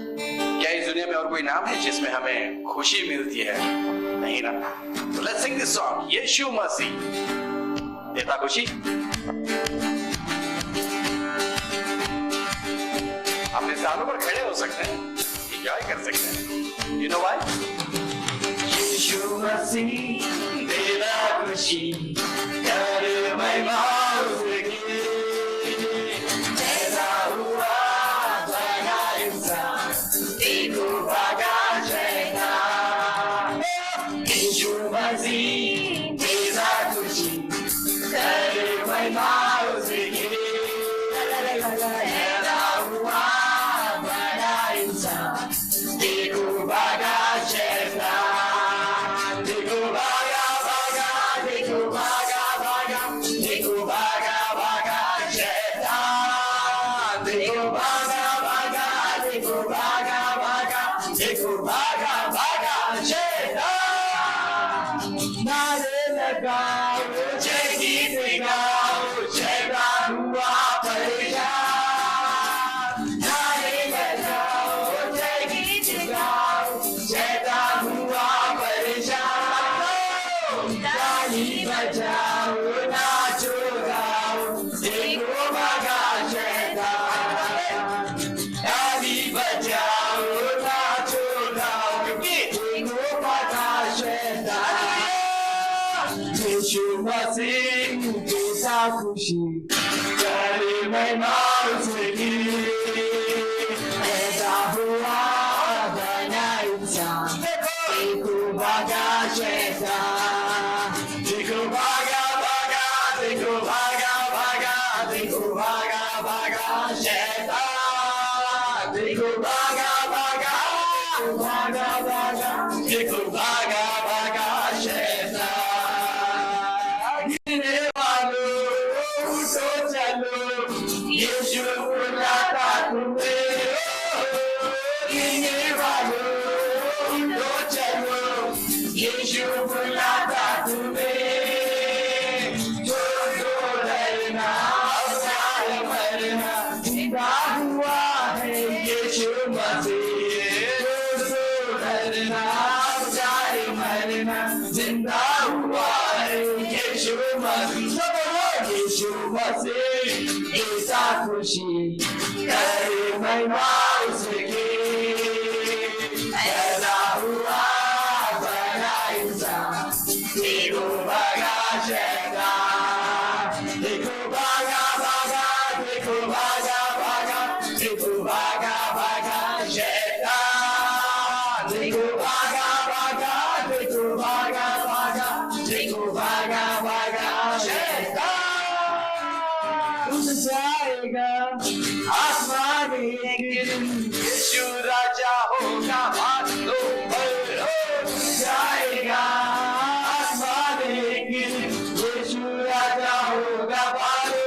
[SPEAKER 2] क्या इस दुनिया में और कोई नाम है जिसमें हमें खुशी मिलती है? नहीं ना। तो लेट्स सिंग दिस सॉन्ग, यीशु मसीह देता खुशी। अपने स्थानों पर खड़े हो सकते हैं, एंजॉय कर सकते हैं। You know why? Yeshu Masih देता खुशी, कर महिमा उसकी। खुशी करे महिमा उसकी, ऐसा हुआ बना इंसान, देखो भागा शैतान, देखो भागा भागा, देखो शैतान देखो भागा भागा भागा भागा देखो भागा भागा शैतान गिरने वालों उठो चलो यीशु बुलाता तुम्हें गिरने वालों उठो चलो यीशु बुलाता तुम्हें जो जो डरना और मरना जिंदा हुआ है यीशु मसीह जो डरना और मरना जिंदा हुआ है यीशु मसीह यीशु मसीह ऐसा खुशी करे महिमा उसकी पैदा हुआ बड़ा इंसान देखो भागा शैतान देखो भागा भागा देखो भागा भागा देखो भागा भागा शैतान देखो भागा भागा देखो भागा भागा देखो भागा भागा शैतान उठ जाएगा आसमान एक दिन यीशु राजा होगा भागो उठ जाएगा आसमान एक दिन यीशु राजा होगा भागो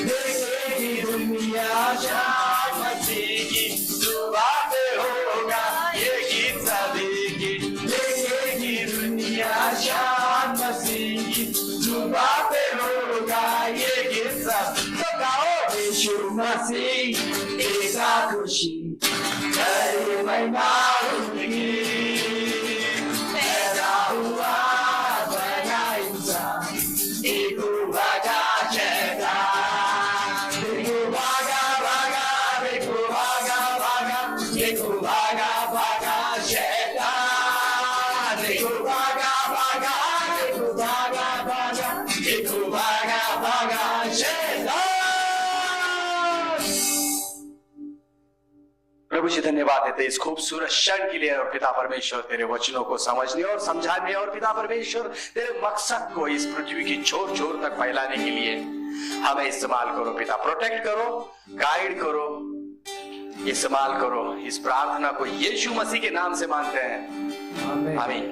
[SPEAKER 2] देखेगी दुनिया शाम मसीह की दुआ पे होगा ये गीत सभी देखेगी दुनिया शाम मसीह की दुआ पे होगा ये गीत सब गाओ यीशु मसीह ऐसा खुशी करे महिमा उनकी पैदा हुआ बड़ा इंसान देखो भागा शैतान देखो भागा भागा देखो भागा भागा देखो भागा भागा शैतान देखो भागा भागा देखो भागा भागा देखो भागा भागा शैतान। प्रभु जी धन्यवाद देते इस खूबसूरत क्षण के लिए और पिता परमेश्वर तेरे वचनों को समझने और समझाने और पिता परमेश्वर तेरे मकसद को इस पृथ्वी की छोर छोर तक फैलाने के लिए हमें इस्तेमाल करो पिता प्रोटेक्ट करो गाइड करो इस्तेमाल करो इस प्रार्थना को यीशु मसीह के नाम से मांगते हैं
[SPEAKER 1] आमीन।
[SPEAKER 2] आमीन।